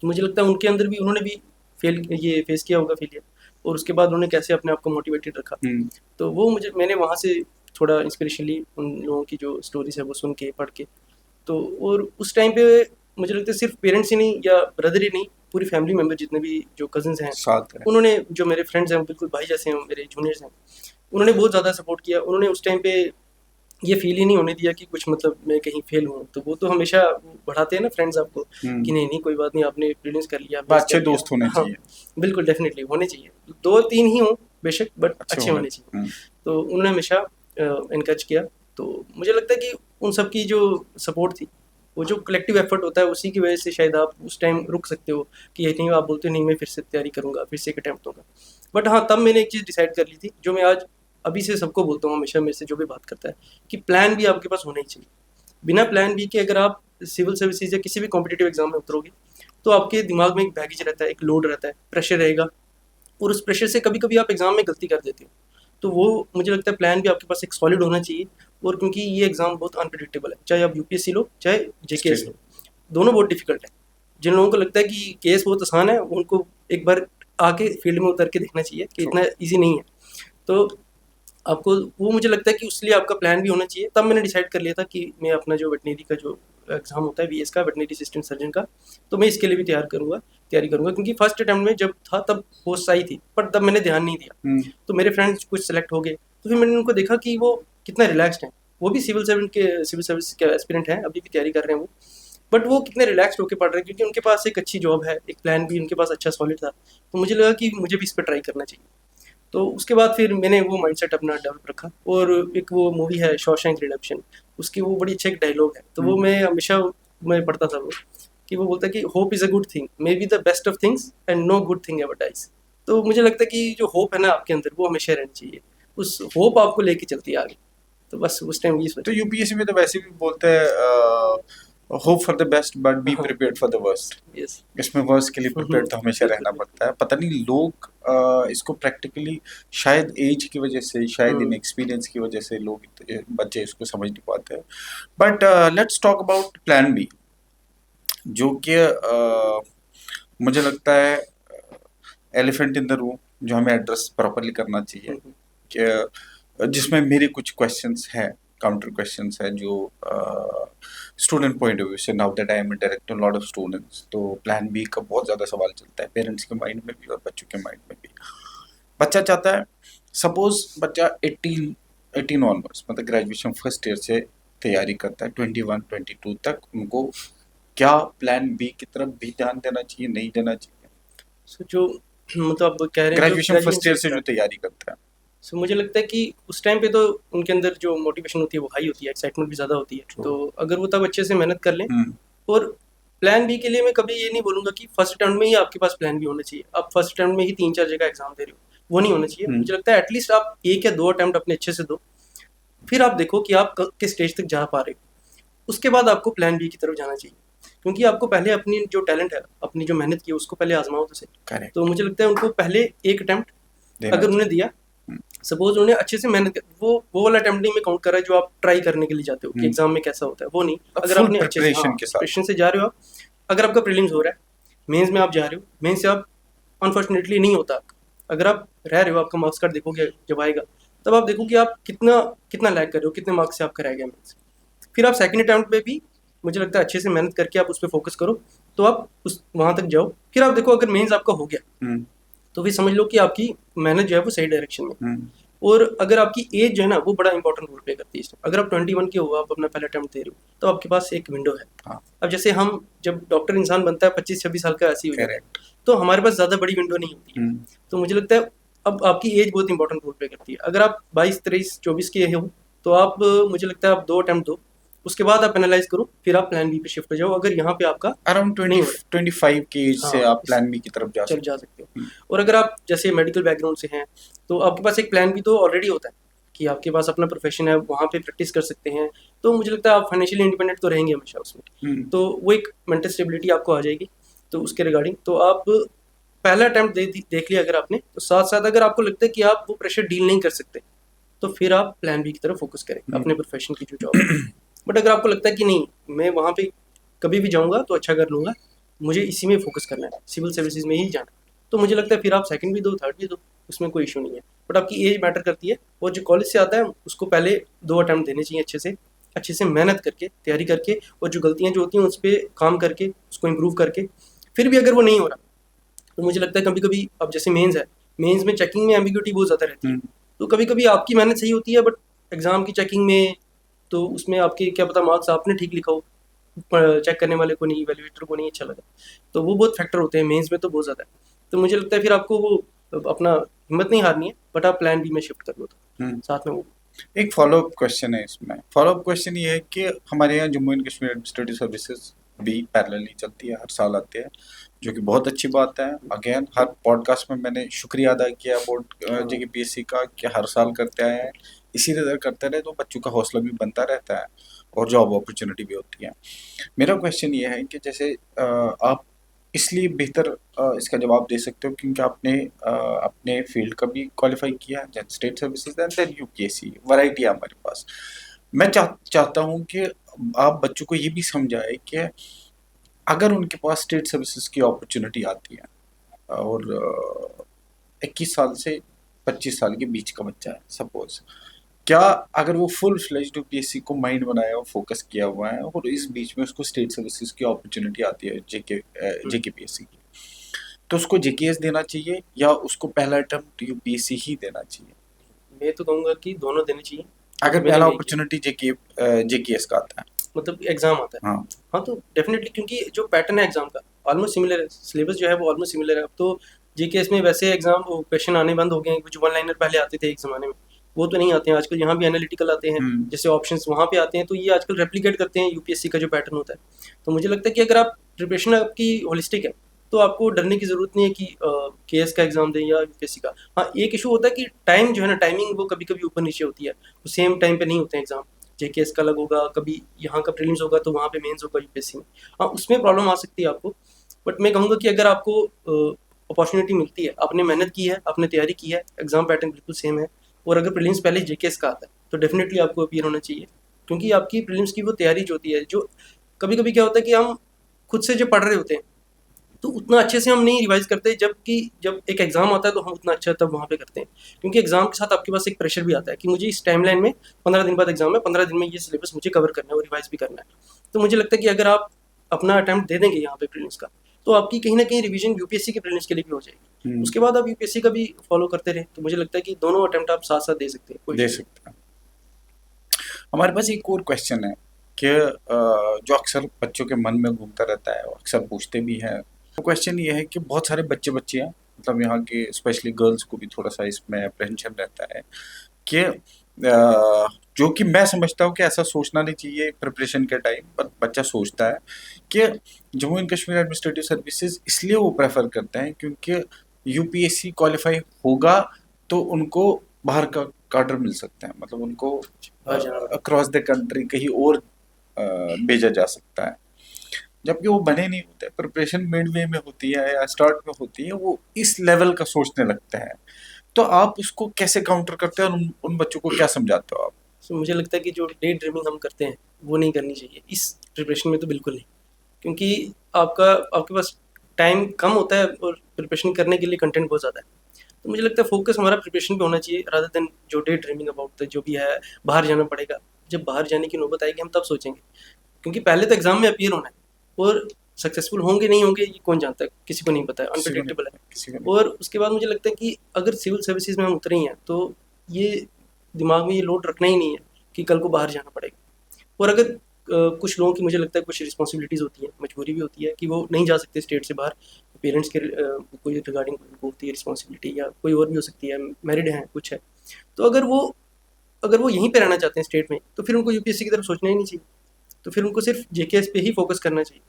तो मुझे लगता है उनके अंदर भी उन्होंने भी ये फेस किया होगा फेलियर, और उसके बाद उन्होंने कैसे अपने आप को मोटिवेटेड रखा। तो वो मैंने वहाँ से थोड़ा इंस्पिरेशन ली, उन लोगों की जो स्टोरीज है वो सुन के पढ़ के। तो और उस टाइम पे मुझे लगता है सिर्फ पेरेंट्स ही नहीं या ब्रदर ही नहीं, पूरी फैमिली मेम्बर जितने भी जो कजन्स हैं साथ है। उन्होंने, जो मेरे फ्रेंड्स हैं बिल्कुल भाई जैसे हैं, मेरे जूनियर्स हैं, उन्होंने बहुत ज़्यादा सपोर्ट किया। उन्होंने उस टाइम पे ये फील ही नहीं होने दिया कि कुछ मतलब मैं कहीं फेल हूँ। तो वो तो हमेशा बढ़ाते हैं ना फ्रेंड्स आपको कि नहीं नहीं कोई बात नहीं, आपने प्रीलिम्स कर लिया, बेस्ट अच्छे कर लिया। दोस्त होने हाँ, चाहिए, बिल्कुल डेफिनेटली होने चाहिए, 2-3 ही हों बेशक, बट अच्छे होने चाहिए। हम्म। तो उन्होंने हमेशा इनकरेज किया। तो मुझे लगता है कि उन सब की जो सपोर्ट थी, वो जो कलेक्टिव एफर्ट होता है, उसी की वजह से शायद आप उस टाइम रुक सकते हो कि ये नहीं आप बोलते हो नहीं मैं फिर से तैयारी करूँगा, फिर से एक अटैम्प्ट दूंगा। बट हाँ, तब मैंने एक चीज़ डिसाइड कर ली थी, जो मैं आज अभी से सबको बोलता हूँ, हमेशा मेरे से जो भी बात करता है, कि प्लान भी आपके पास होना ही चाहिए। बिना प्लान बी के अगर आप सिविल सर्विसेज या किसी भी कॉम्पिटिटिव एग्जाम में उतरोगे, तो आपके दिमाग में एक बैगेज रहता है, एक लोड रहता है, प्रेशर रहेगा, और उस प्रेशर से कभी कभी आप एग्जाम में गलती कर देते हो। तो वो मुझे लगता है प्लान भी आपके पास एक सॉलिड होना चाहिए। और क्योंकि ये एग्जाम बहुत अनप्रिडिक्टेबल है, चाहे आप यूपीएससी लो चाहे जेकेएस लो, दोनों बहुत डिफिकल्ट है। जिन लोगों को लगता है कि केस बहुत आसान है, उनको एक बार आके फील्ड में उतर के देखना चाहिए कि इतना ईजी नहीं है। तो आपको वो मुझे लगता है कि उसके लिए आपका प्लान भी होना चाहिए। तब मैंने डिसाइड कर लिया था कि मैं अपना जो वेटनरी का जो एग्ज़ाम होता है वीएस का, वेटनरी असिस्टेंट सर्जन का, तो मैं इसके लिए भी तैयारी करूँगा। क्योंकि फर्स्ट अटैम्प्ट में जब था तब पोस्ट आई थी, पर तब मैंने ध्यान नहीं दिया। तो मेरे फ्रेंड्स कुछ सेलेक्ट हो गए, तो फिर मैंने उनको देखा कि वो कितना रिलैक्सड हैं। वो भी सिविल सर्विस के एस्पिरेंट हैं, अभी भी तैयारी कर रहे हैं वो, बट वो कितने रिलैक्सड होकर पढ़ रहे हैं, क्योंकि उनके पास एक अच्छी जॉब है, एक प्लान भी उनके पास अच्छा सॉलिड था। तो मुझे लगा कि मुझे भी इस पर ट्राई करना चाहिए। तो उसके बाद फिर मैंने वो माइंडसेट अपना डेवलप रखा। और एक वो मूवी है शॉशैंक रिडेम्पशन, उसकी वो बड़ी अच्छा एक डायलॉग है, तो वो मैं हमेशा मैं पढ़ता था वो, कि वो बोलता है कि hope is a good thing, maybe the best of things and no good thing ever dies. तो मुझे लगता है कि जो होप है ना आपके अंदर, वो हमेशा रहनी चाहिए। उस होप आपको लेके चलती है आगे। तो बस उस टाइम ये तो सोचा। यूपीएससी में तो वैसे भी बोलते हैं hope for the best but be हाँ, prepared for the worst. Yes. इसमें वर्स्ट के लिए प्रिपेयर्ड तो हमेशा बिल्कुल, रहना बिल्कुल। पड़ता है। पता नहीं लोग इसको प्रैक्टिकली शायद एज की वजह से, शायद इन हुँ, एक्सपीरियंस की वजह से लोग बच्चे इसको समझ नहीं पाते हैं। But let's talk about plan B, जो कि मुझे लगता है एलिफेंट इन द रूम, जो हमें एड्रेस प्रॉपरली करना चाहिए। हुँ, हुँ। कि जिसमें मेरे कुछ क्वेश्चंस हैं, काउंटर क्वेश्चंस हैं, जो स्टूडेंट पॉइंट ऑफ व्यू से, now that I am directing lot of students, तो प्लान बी का बहुत ज़्यादा सवाल चलता है पेरेंट्स के माइंड में भी और बच्चों के माइंड में भी। बच्चा चाहता है, सपोज बच्चा 18 ऑनवर्ड्स, मतलब ग्रेजुएशन फर्स्ट ईयर से तैयारी करता है, 21-22 तक उनको क्या प्लान बी की तरफ भी ध्यान देना चाहिए, नहीं देना चाहिए? सो जो मतलब आप कह रहे हैं जो ग्रेजुएशन ग्रेजुएशन फर्स्ट ईयर से से जो स्टार्ट, तैयारी करता है। सो मुझे लगता है कि उस टाइम पे तो उनके अंदर जो मोटिवेशन होती है वो हाई होती है, एक्साइटमेंट भी ज़्यादा होती है। ट्रू। तो अगर वो तब अच्छे से मेहनत कर लें, हम्म। और प्लान बी के लिए मैं कभी ये नहीं बोलूँगा कि फर्स्ट अटेम्प्ट में ही आपके पास प्लान बी होना चाहिए। आप फर्स्ट अटेम्प्ट में ही 3-4 जगह एग्ज़ाम दे रहे हो, वो नहीं होना चाहिए। हम्म। मुझे लगता है एटलीस्ट आप 1 या 2 अटेम्प्ट अपने अच्छे से दो, फिर आप देखो कि आप क किस स्टेज तक जा पा रहे हो। उसके बाद आपको प्लान बी की तरफ जाना चाहिए। क्योंकि आपको पहले अपनी जो टैलेंट है, अपनी जो मेहनत की है उसको पहले आज़माओ तो सही। करेक्ट। तो मुझे लगता है उनको पहले 1 अटेम्प्ट देना अगर उन्होंने चाहिए। दिया, हम्म। सपोज उन्होंने अच्छे से मेहनत कर, वो वाला अटेम्प्ट नहीं मैं काउंट कर रहा है जो आप ट्राई करने के लिए जाते हो कि हम्म। एग्जाम में कैसा होता है, वो नहीं। अब अगर फुल आपने अच्छे से, हाँ, प्रिपरेशन के साथ। प्रिपरेशन से जा रहे हो आप, अगर आपका प्रीलिम्स हो रहा है, मेंस में आप जा रहे हो, मेंस से आप अनफॉर्चुनेटली नहीं होता, अगर आप रह रहे हो, आपका मार्क्स कार्ड देखोगे जब आएगा, तब आप देखो कि आप कितना कितना लैग कर रहे हो, कितने मार्क्स से आपका रह गया मेंस। फिर आप सेकंड अटेम्प्ट में भी मुझे लगता है अच्छे से मेहनत करके आप उस पर फोकस करो, तो आप उस वहाँ तक जाओ। फिर आप देखो अगर मेंस आपका हो गया, हम्म। तो फिर समझ लो कि आपकी मेहनत जो है वो सही डायरेक्शन में। हम्म। और अगर आपकी एज जो है ना वो बड़ा इंपॉर्टेंट रोल प्ले करती है इसमें। अगर आप 21 के हो, आप अपना पहला अटेम्प्ट दे रहे हो, तो आपके पास एक विंडो है। हाँ। अब जैसे हम जब डॉक्टर इंसान बनता है 25-26 साल का ऐसे ही हो जाता है, करेक्ट। तो हमारे पास ज़्यादा बड़ी विंडो नहीं होती है। हम्म। तो मुझे लगता है अब आपकी एज बहुत इंपॉर्टेंट रोल प्ले करती है। अगर आप 22, 23, 24 के हो, तो आप मुझे लगता है आप 2 अटेम्प्ट दो, उसके बाद आप एनालाइज करो, फिर आप प्लान बी पे शिफ्ट हो जाओ अगर यहाँ पे आपका अराउंड नहीं 20 हो रहा 25 की एज है। से हाँ, आप प्लान बी की तरफ जा चल जा सकते सकते हो। हो। और अगर आप जैसे मेडिकल बैकग्राउंड से हैं, तो आपके पास एक प्लान भी तो ऑलरेडी होता है कि आपके पास अपना प्रोफेशन है, वहाँ पे प्रैक्टिस कर सकते हैं। तो मुझे लगता है आप फाइनेंशियली इंडिपेंडेंट तो रहेंगे हमेशा उसमें। हम्म। तो वो एक मेंटल स्टेबिलिटी आपको आ जाएगी। तो उसके रिगार्डिंग तो आप पहला अटेम्प्ट देख लिया अगर आपने, तो साथ साथ अगर आपको लगता है कि आप वो प्रेशर डील नहीं कर सकते, तो फिर आप प्लान बी की तरफ फोकस करें, अपने प्रोफेशन की जो जॉब है। बट अगर आपको लगता है कि नहीं, मैं वहाँ पे कभी भी जाऊँगा तो अच्छा कर लूँगा, मुझे इसी में फोकस करना है, सिविल सर्विसेज में ही जाना है, तो मुझे लगता है फिर आप सेकंड भी दो, थर्ड भी दो, उसमें कोई इशू नहीं है। बट आपकी एज मैटर करती है, और जो कॉलेज से आता है उसको पहले 2 अटेम्प्ट देने चाहिए अच्छे से मेहनत करके, तैयारी करके, और जो गलतियाँ जो होती हैं उस पे काम करके, उसको इम्प्रूव करके। फिर भी अगर वो नहीं हो रहा, तो मुझे लगता है कभी-कभी अब जैसे मेंस है, मेंस में चेकिंग में एम्बिग्यूटी बहुत ज़्यादा रहती है। हम्म। तो कभी-कभी आपकी मेहनत सही होती है, बट एग्ज़ाम की चेकिंग में, तो उसमें आपके क्या पता मार्क्स आपने ठीक लिखा हो, चेक करने वाले को नहीं, इवैल्यूएटर को नहीं अच्छा लगा। तो वो बहुत फैक्टर होते हैं मेंस में, तो बहुत ज़्यादा है। तो मुझे लगता है फिर आपको वो अपना हिम्मत नहीं हारनी है, बट आप प्लान बी में शिफ्ट कर लो, तो हम्म। साथ में वो। एक फॉलोअप क्वेश्चन है इसमें। फॉलोअप क्वेश्चन ये है कि हमारे यहाँ Jammu and Kashmir administrative services भी पैरेलली चलती है, हर साल आती है, जो कि बहुत अच्छी बात है। अगेन हर पॉडकास्ट में मैंने शुक्रिया अदा किया बोर्ड हाँ, जेकेपीएससी का कि हर साल करते आए हैं। इसी तरह करते रहे तो बच्चों का हौसला भी बनता रहता है और जॉब अपॉर्चुनिटी भी होती है। मेरा क्वेश्चन ये है कि जैसे आप इसलिए बेहतर इसका जवाब दे सकते हो क्योंकि आपने अपने फील्ड का भी क्वालिफाई किया है, state services and then UPSC, variety है हमारे पास। मैं चाहता हूँ कि आप बच्चों को ये भी समझाए कि अगर उनके पास स्टेट सर्विसेज की अपॉर्चुनिटी आती है और 21 साल से 25 साल के बीच का बच्चा है सपोज, क्या अगर वो फुल फ्लेज्ड यूपीएससी को माइंड बनाया और फोकस किया हुआ है और इस बीच में उसको स्टेट सर्विसेज की अपॉर्चुनिटी आती है जेकेपीएससी की, तो उसको जेकेएस देना चाहिए या उसको पहला अटेम्प्ट यूपीएससी ही देना चाहिए? मैं तो कहूँगा कि दोनों देने चाहिए, अगर क्योंकि मैंने पहला भी यही किया। अपॉर्चुनिटी जेकेएस का आता है। मतलब एग्ज़ाम आता है। हाँ। हाँ, तो डेफ़िनेटली, क्योंकि जो पैटर्न है एग्ज़ाम का ऑलमोस्ट सिमिलर है, सिलेबस जो है वो ऑलमोस्ट सिमिलर है। अब तो जीकेएस में वैसे एग्ज़ाम वो क्वेश्चन आने बंद हो गए हैं, कुछ वन लाइनर पहले आते थे एक ज़माने में, वो तो नहीं आते हैं आजकल। यहाँ भी एनालिटिकल आते हैं, हम्म। जैसे ऑप्शंस वहाँ पे आते हैं, तो ये आजकल रेप्लिकेट करते हैं यूपीएससी का जो पैटर्न होता है। तो मुझे लगता है कि अगर आप प्रिपरेशन आपकी होलिस्टिक है, तो आपको डरने की ज़रूरत नहीं है कि केएस का एग्ज़ाम दें या यूपीएससी का। हाँ, एक इशू होता है कि टाइम जो है ना, टाइमिंग वो कभी-कभी ऊपर-नीचे होती है। वो सेम टाइम पे नहीं होते हैं एग्ज़ाम। जेकेएस का अलग होगा, कभी यहाँ का प्रीलिम्स होगा तो वहाँ पे मेंस होगा यूपीएससी में। हाँ, उसमें प्रॉब्लम आ सकती है आपको। बट मैं कहूँगा कि अगर आपको अपॉर्चुनिटी मिलती है, आपने मेहनत की है, आपने तैयारी की है, एग्ज़ाम पैटर्न बिल्कुल सेम है और अगर प्रीलिम्स पहले जेकेएस का आता है, तो डेफ़िनेटली आपको अपीयर होना चाहिए। क्योंकि आपकी प्रीलिम्स की वो तैयारी जो होती है, जो कभी-कभी क्या होता है कि हम खुद से जब पढ़ रहे होते हैं, तो उतना अच्छे से हम नहीं रिवाइज़ करते, जबकि जब एक एग्ज़ाम आता है तो हम उतना अच्छा तब वहाँ पे करते हैं। क्योंकि एग्ज़ाम के साथ आपके पास एक प्रेशर भी आता है कि मुझे इस टाइमलाइन में 15 दिन बाद एग्ज़ाम है, 15 दिन में ये सिलेबस मुझे कवर करना है और रिवाइज़ भी करना है। तो मुझे लगता है कि अगर आप अपना अटेम्प्ट दे देंगे यहाँ पे प्रीलिम्स का, तो आपकी कहीं न कहीं रिवीजन यूपीएससी के प्रीलिम्स के लिए भी हो जाएगी। उसके बाद आप यूपीएससी का भी फॉलो करते रहें, तो मुझे लगता है कि दोनों अटेम्प्ट आप साथ-साथ दे सकते हैं, कोई दे इशू नहीं। सकते हैं। हमारे पास एक और क्वेश्चन है कि जो अक्सर बच्चों के मन में घूमता रहता है, और अक्सर पूछते भी हैं। तो क्वेश्चन ये है कि बहुत सारे बच्चे-बच्चियाँ, मतलब यहाँ के स्पेशली गर्ल्स को भी थोड़ा-सा इसमें अप्रहेंशन रहता है कि जो कि मैं समझता हूँ कि ऐसा सोचना नहीं चाहिए प्रिपरेशन के टाइम, पर बच्चा सोचता है कि Jammu and Kashmir administrative services इसलिए वो प्रेफर करते हैं क्योंकि यूपीएससी क्वालिफाई होगा तो उनको बाहर का कार्डर मिल सकता है, मतलब उनको बाहर जाना पड़ेगा। अक्रॉस द कंट्री कहीं और भेजा जा सकता है, जबकि वो बने नहीं होते। प्रिपरेशन मिड वे में होती है या स्टार्ट में होती है, वो इस लेवल का सोचने लगते हैं। तो आप उसको कैसे काउंटर करते हैं और उन बच्चों को क्या समझाते हो आप? सो मुझे लगता है कि जो डे ड्रीमिंग हम करते हैं, वो नहीं करनी चाहिए। इस प्रिपरेशन में तो बिल्कुल नहीं। क्योंकि आपके पास टाइम कम होता है और प्रिपरेशन करने के लिए कंटेंट बहुत ज़्यादा है। तो मुझे लगता है फ़ोकस हमारा प्रिपरेशन पे होना चाहिए रादर देन जो डे ड्रीमिंग अबाउट जो भी है, बाहर जाना पड़ेगा। जब बाहर जाने की नौबत आएगी हम तब सोचेंगे। क्योंकि पहले तो एग्ज़ाम में अपीयर होना है और सक्सेसफुल होंगे नहीं होंगे ये कौन जानता है, किसी को नहीं पता है, किसी को नहीं अनप्रेडिक्टेबल है। पता, किसी को नहीं और उसके बाद मुझे लगता है कि अगर सिविल सर्विसेज में हम उतरे ही हैं तो ये दिमाग में ये लोड रखना ही नहीं है कि कल को बाहर जाना पड़ेगा। और अगर कुछ लोगों की मुझे लगता है कुछ रिस्पॉन्सिबिलिटीज़ होती हैं, मजबूरी भी होती है कि वो नहीं जा सकते स्टेट से बाहर, पेरेंट्स के कोई रिगार्डिंग होती है रिस्पॉन्सिबिलिटी या कोई और भी हो सकती है, मैरिड हैं, कुछ है। तो अगर वो यहीं पे रहना चाहते हैं स्टेट में, तो फिर उनको यूपीएससी की तरफ सोचना ही नहीं चाहिए। तो फिर उनको सिर्फ जेकेएस पे ही फोकस करना चाहिए।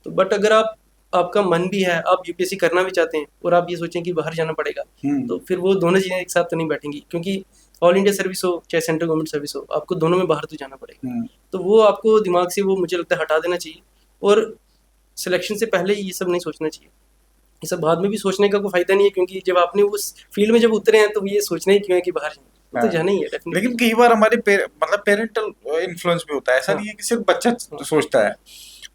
तो बट अगर आपका मन भी है, आप यूपीएससी करना भी चाहते हैं और आप ये सोचें कि बाहर जाना पड़ेगा, तो फिर वो दोनों चीज़ें एक साथ तो नहीं बैठेंगी, क्योंकि ऑल इंडिया सर्विस हो चाहे सेंट्रल गवर्नमेंट सर्विस हो, आपको दोनों में बाहर तो जाना पड़ेगा। हम्म, तो वो आपको दिमाग से वो मुझे लगता है हटा देना चाहिए और सिलेक्शन से पहले ये सब नहीं सोचना चाहिए। ये सब बाद में भी सोचने का कोई फ़ायदा नहीं है, क्योंकि जब आपने उस फील्ड में जब उतरे हैं तो ये सोचना ही क्यों है कि बाहर जाना है? वो तो हाँ। जाना ही है लेकिन डेफ़िनिटली। कई बार हमारे मतलब पेरेंटल इन्फ्लुएंस भी होता है, ऐसा हाँ, नहीं है कि सिर्फ बच्चा हाँ, सोचता है।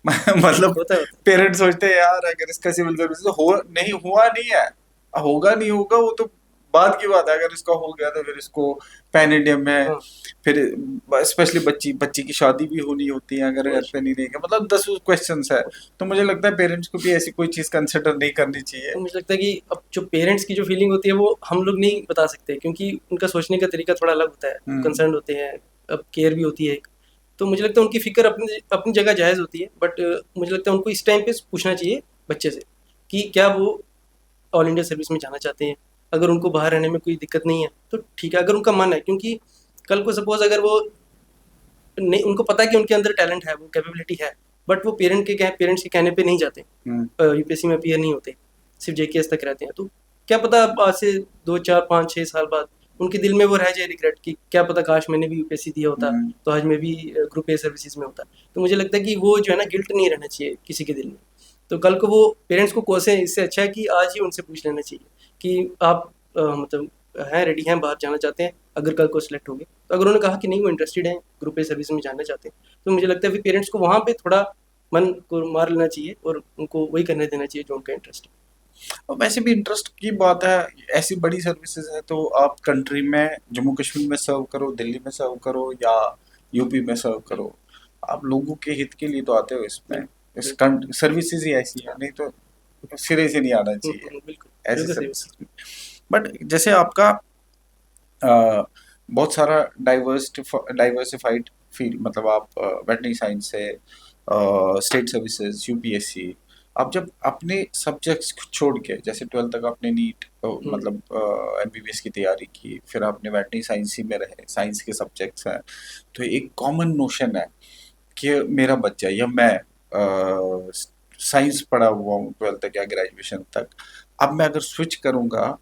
मतलब होता है, होता है। पेरेंट्स सोचते हैं यार अगर इसका सिविल सर्विस हो नहीं हुआ नहीं है, होगा नहीं होगा वो तो बाद की बात है। अगर इसका हो गया तो फिर इसको पैन इंडिया में, हाँ, फिर स्पेशली बच्ची बच्ची की शादी भी होनी होती है अगर वही। घर पे नहीं रहेगा, मतलब 10 क्वेश्चंस है। तो मुझे लगता है पेरेंट्स को भी ऐसी कोई चीज कंसिडर नहीं करनी चाहिए। तो मुझे लगता है कि अब जो पेरेंट्स की जो फीलिंग होती है वो हम लोग नहीं बता सकते, क्योंकि उनका सोचने का तरीका थोड़ा अलग होता है, वो हम्म, कंसर्न होते हैं, अब केयर भी होती है एक। तो मुझे लगता है उनकी फ़िक्र अपनी अपनी जगह जायज़ होती है, बट मुझे लगता है उनको इस टाइम पे पूछना चाहिए बच्चे से कि क्या वो ऑल इंडिया सर्विस में जाना चाहते हैं। अगर उनको बाहर रहने में कोई दिक्कत नहीं है तो ठीक है, अगर उनका मन है, क्योंकि कल को सपोज़ अगर वो नहीं, उनको पता है कि उनके अंदर टैलेंट है, वो कैपेबिलिटी है, बट वो पेरेंट्स के कहने पे नहीं जाते, हम्म, यूपीएससी में अपीयर नहीं होते, सिर्फ जेकेएस तक रहते हैं। तो क्या पता आज से 2 4 5 6 साल बाद उनके दिल में वो रह जाए रिग्रेट कि क्या पता काश मैंने भी यूपीएससी दिया होता, हम्म। तो आज मैं भी ग्रुप ए सर्विसेज में होता। तो मुझे लगता है कि वो जो है ना, गिल्ट नहीं रहना चाहिए किसी के दिल में। तो कल को वो पेरेंट्स को कोसें, इससे अच्छा है कि आज ही उनसे पूछ लेना चाहिए कि आप मतलब हैं, रेडी हैं, बाहर जाना चाहते हैं, अगर कल को सिलेक्ट हो गए। तो अगर उन्होंने कहा कि नहीं वो इंटरेस्टेड हैं, ग्रुप ए सर्विस में जाना चाहते हैं, तो मुझे लगता है फिर पेरेंट्स को वहाँ पे थोड़ा मन को मार लेना चाहिए और उनको वही करने देना चाहिए जो उनका इंटरेस्ट है। और वैसे भी इंटरेस्ट की बात है, ऐसी बड़ी सर्विसेज है तो आप कंट्री में जम्मू कश्मीर में सर्व करो, दिल्ली में सर्व करो या यूपी में सर्व करो, आप लोगों के हित के लिए तो आते हो इसमें। बिल्कुल, इस बिल्कुल। सर्विसेज ही ऐसी है, नहीं तो सिरे से नहीं आना चाहिए बिल्कुल, ऐसी बिल्कुल सही सर्विसेज में। बट जैसे आपका अ, बहुत सारा डाइवर्सिफाइड फील्ड, मतलब आप वेटरनरी साइंस से स्टेट सर्विसेज यूपीएससी, आप जब अपने सब्जेक्ट्स छोड़ के, जैसे 12th तक आपने नीट हुँ, मतलब एमबीबीएस की तैयारी की, फिर आपने वेटरनरी साइंस ही में रहे, साइंस के सब्जेक्ट्स हैं, तो एक कॉमन नोशन है कि मेरा बच्चा या मैं साइंस पढ़ा हुआ हूँ 12th तक या ग्रेजुएशन तक। अब मैं अगर स्विच करूँगा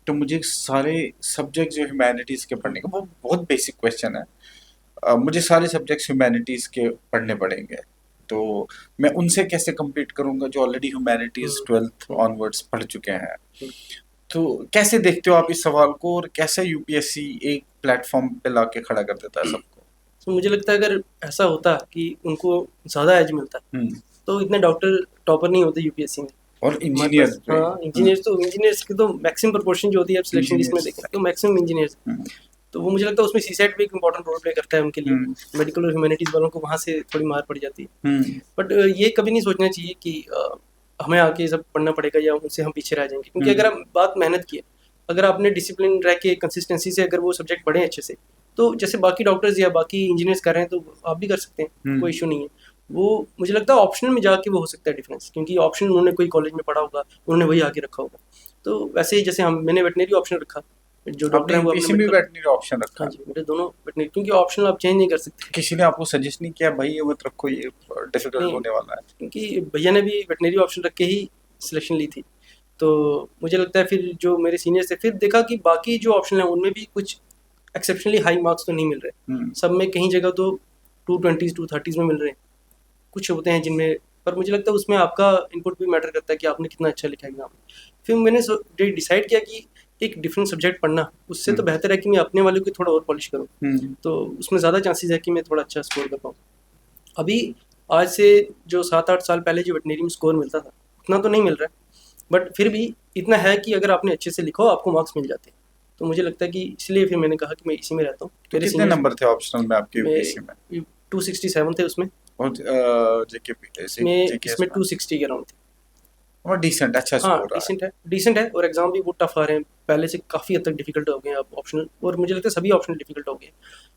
तो मुझे सारे सब्जेक्ट जो ह्यूमैनिटीज़ के पढ़ने का, वो बहुत बेसिक क्वेश्चन है। मुझे सारे सब्जेक्ट्स ह्यूमैनिटीज़ के पढ़ने पड़ेंगे, तो मैं उनसे कैसे compete करूँगा जो ऑलरेडी ह्यूमैनिटीज़ 12th ऑनवर्ड्स पढ़ चुके हैं। तो कैसे देखते हो आप इस सवाल को, और कैसे यूपीएससी एक प्लेटफॉर्म पे लाके खड़ा कर देता है सबको? तो मुझे लगता है अगर ऐसा होता कि उनको ज़्यादा एज मिलता तो इतने डॉक्टर टॉपर नहीं होते यूपीएससी में। और हमारे इंजीनियर पास हाँ इंजीनियर्स की तो मैक्सिमम प्रोपोर्शन जो होती है, आप सिलेक्शन लिस्ट में Engineers, देखें तो मैक्सिमम इंजीनियर्स। तो वो मुझे लगता है उसमें सीसेट भी एक इंपॉर्टेंट रोल प्ले करता है उनके लिए। मेडिकल और ह्यूमैनिटीज वालों को वहाँ से थोड़ी मार पड़ जाती है। बट ये कभी नहीं सोचना चाहिए कि हमें आके ये सब पढ़ना पड़ेगा या उनसे हम पीछे रह जाएंगे, क्योंकि अगर हम बात मेहनत की है, अगर आपने डिसिप्लिन रह के कंसिस्टेंसी से अगर वो सब्जेक्ट पढ़े अच्छे से, तो जैसे बाकी डॉक्टर्स या बाकी इंजीनियर्स कर रहे हैं तो आप भी कर सकते हैं, कोई इशू नहीं है। वो मुझे लगता है ऑप्शनल में जाके वो हो सकता है डिफरेंस, क्योंकि ऑप्शन उन्होंने कोई कॉलेज में पढ़ा होगा, उन्होंने वही आगे रखा होगा। तो वैसे ही जैसे मैंने वेटनरी ऑप्शन रखा, जो डॉक्टर आपने है वो यूपीएससी में वेटनरी ऑप्शन रखा? हाँ जी, मेरे दोनों वेटनरी, क्योंकि ऑप्शनल आप चेंज नहीं कर सकते। किसी ने आपको सजेस्ट नहीं किया भाई ये मत रखो, ये डिफिकल्ट होने वाला है? क्योंकि भैया ने भी वेटनरी ऑप्शन रख के ही सिलेक्शन ली थी, तो मुझे लगता है फिर जो मेरे सीनियर्स थे, फिर देखा कि बाकी जो ऑप्शन है उनमें भी कुछ एक्सेप्शनली हाई मार्क्स तो नहीं मिल रहे। सब में कहीं जगह तो 220s 230s में मिल रहे हैं, कुछ होते हैं जिनमें, पर मुझे लगता है उसमें आपका इनपुट भी मैटर करता है कि आपने कितना अच्छा लिखा एग्जाम में। फिर मैंने डिसाइड किया कि एक डिफरेंट सब्जेक्ट पढ़ना उससे तो बेहतर है कि मैं अपने वाले को थोड़ा और पॉलिश करूँ, तो उसमें ज़्यादा चांसेस है कि मैं थोड़ा अच्छा स्कोर कर पाऊँ। अभी आज से जो 7-8 साल पहले जो वेटनरी में स्कोर मिलता था उतना तो नहीं मिल रहा है, बट फिर भी इतना है कि अगर आपने अच्छे से लिखो आपको मार्क्स मिल जाते हैं। तो मुझे लगता है कि इसलिए फिर मैंने कहा कि मैं इसी में रहता हूँ। तो कितने नंबर थे ऑप्शनल में आपके यूपीएससी में? 267 थे उसमें, और इसमें 260 के अराउंड थे। और डिसेंट, अच्छा हाँ स्कोर रहा डिसेंट है, और एग्जाम भी बहुत टफ आ रहे हैं, पहले से काफ़ी हद तक डिफिकल्ट हो गए हैं अब ऑप्शनल, और मुझे लगता है सभी ऑप्शनल डिफिकल्ट हो गए हैं,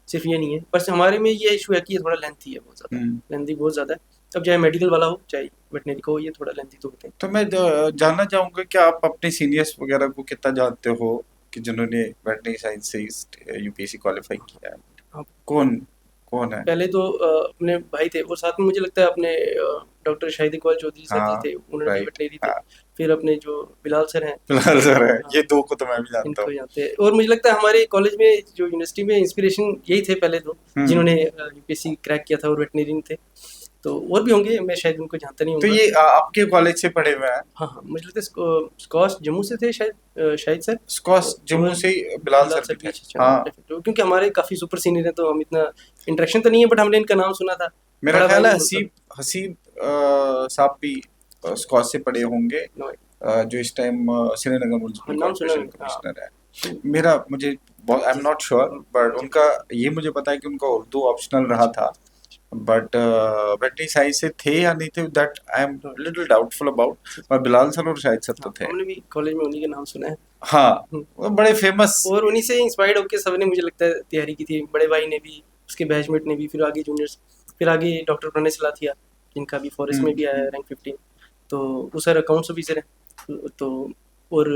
सिर्फ ये नहीं है। बस हमारे में ये इशू है कि ये थोड़ा लेंथी है, बहुत ज़्यादा लेंथी, बहुत ज़्यादा है। अब चाहे मेडिकल वाला हो चाहे वेटनरी को, ये थोड़ा लेंथी तो होते हैं। तो मैं जानना चाहूंगा कि आप अपने सीनियर्स वगैरह को कितना जानते हो कि जिन्होंने वेटनरी साइंस से यूपीएससी क्वालिफाई किया है? हाँ, कौन कौन है? पहले तो अपने भाई थे, और साथ में मुझे लगता है अपने डॉक्टर शाहिद इकबाल चौधरी सर हाँ, थे, उन्होंने भी राइट, वेटनरी थे। हाँ। फिर अपने जो बिलाल सर हैं, फिलहाल सर है, हाँ, ये दो को तो मैं भी जानता इनको हूँ। जानते हैं। और मुझे लगता है हमारे कॉलेज में जो यूनिवर्सिटी में इंस्पिरेशन यही थे पहले तो, जिन्होंने यूपीएससी क्रैक किया था और वेटनरी में थे। तो और भी होंगे, मैं शायद उनको जानता नहीं तो हूँ। ये आपके कॉलेज से पढ़े हुए हैं? हाँ हाँ, मुझे लगता है स्कॉश जम्मू से थे शायद, शाहिद सर। स्कॉश जम्मू से बिलाल सर भी थे। हाँ, क्योंकि हमारे काफ़ी सुपर सीनियर हैं तो हम इतना इंटरेक्शन तो नहीं है, बट हमने इनका नाम सुना था। मेरा बड़ा ख्याल है भाई हसीब हसीब साहब भी स्कॉश से पढ़े होंगे, जो इस टाइम श्रीनगर म्युनिसिपल नाम सुना कॉर्पोरेशन है, हाँ। कमिश्नर है। मेरा मुझे I am not sure, but उनका ये मुझे पता है कि उनका उर्दू ऑप्शनल रहा था, बट वेटनरी साइंस से थे या नहीं थे that I am little doubtful about. पर बिलाल सर और शाहिद सर तो थे। हमने भी कॉलेज में उन्हीं का नाम सुना है। हाँ, वो बड़े फेमस, और उन्हीं से इंस्पायर्ड होकर सबने मुझे लगता है तैयारी की थी। बड़े भाई ने भी, उसके बैचमेट ने भी, फिर आगे जूनियर्स, फिर आगे डॉक्टर प्रणय सलाथिया, जिनका भी फॉरेस्ट में भी आया है रैंक 15, तो वो सर अकाउंट्स ऑफिसर हैं। तो और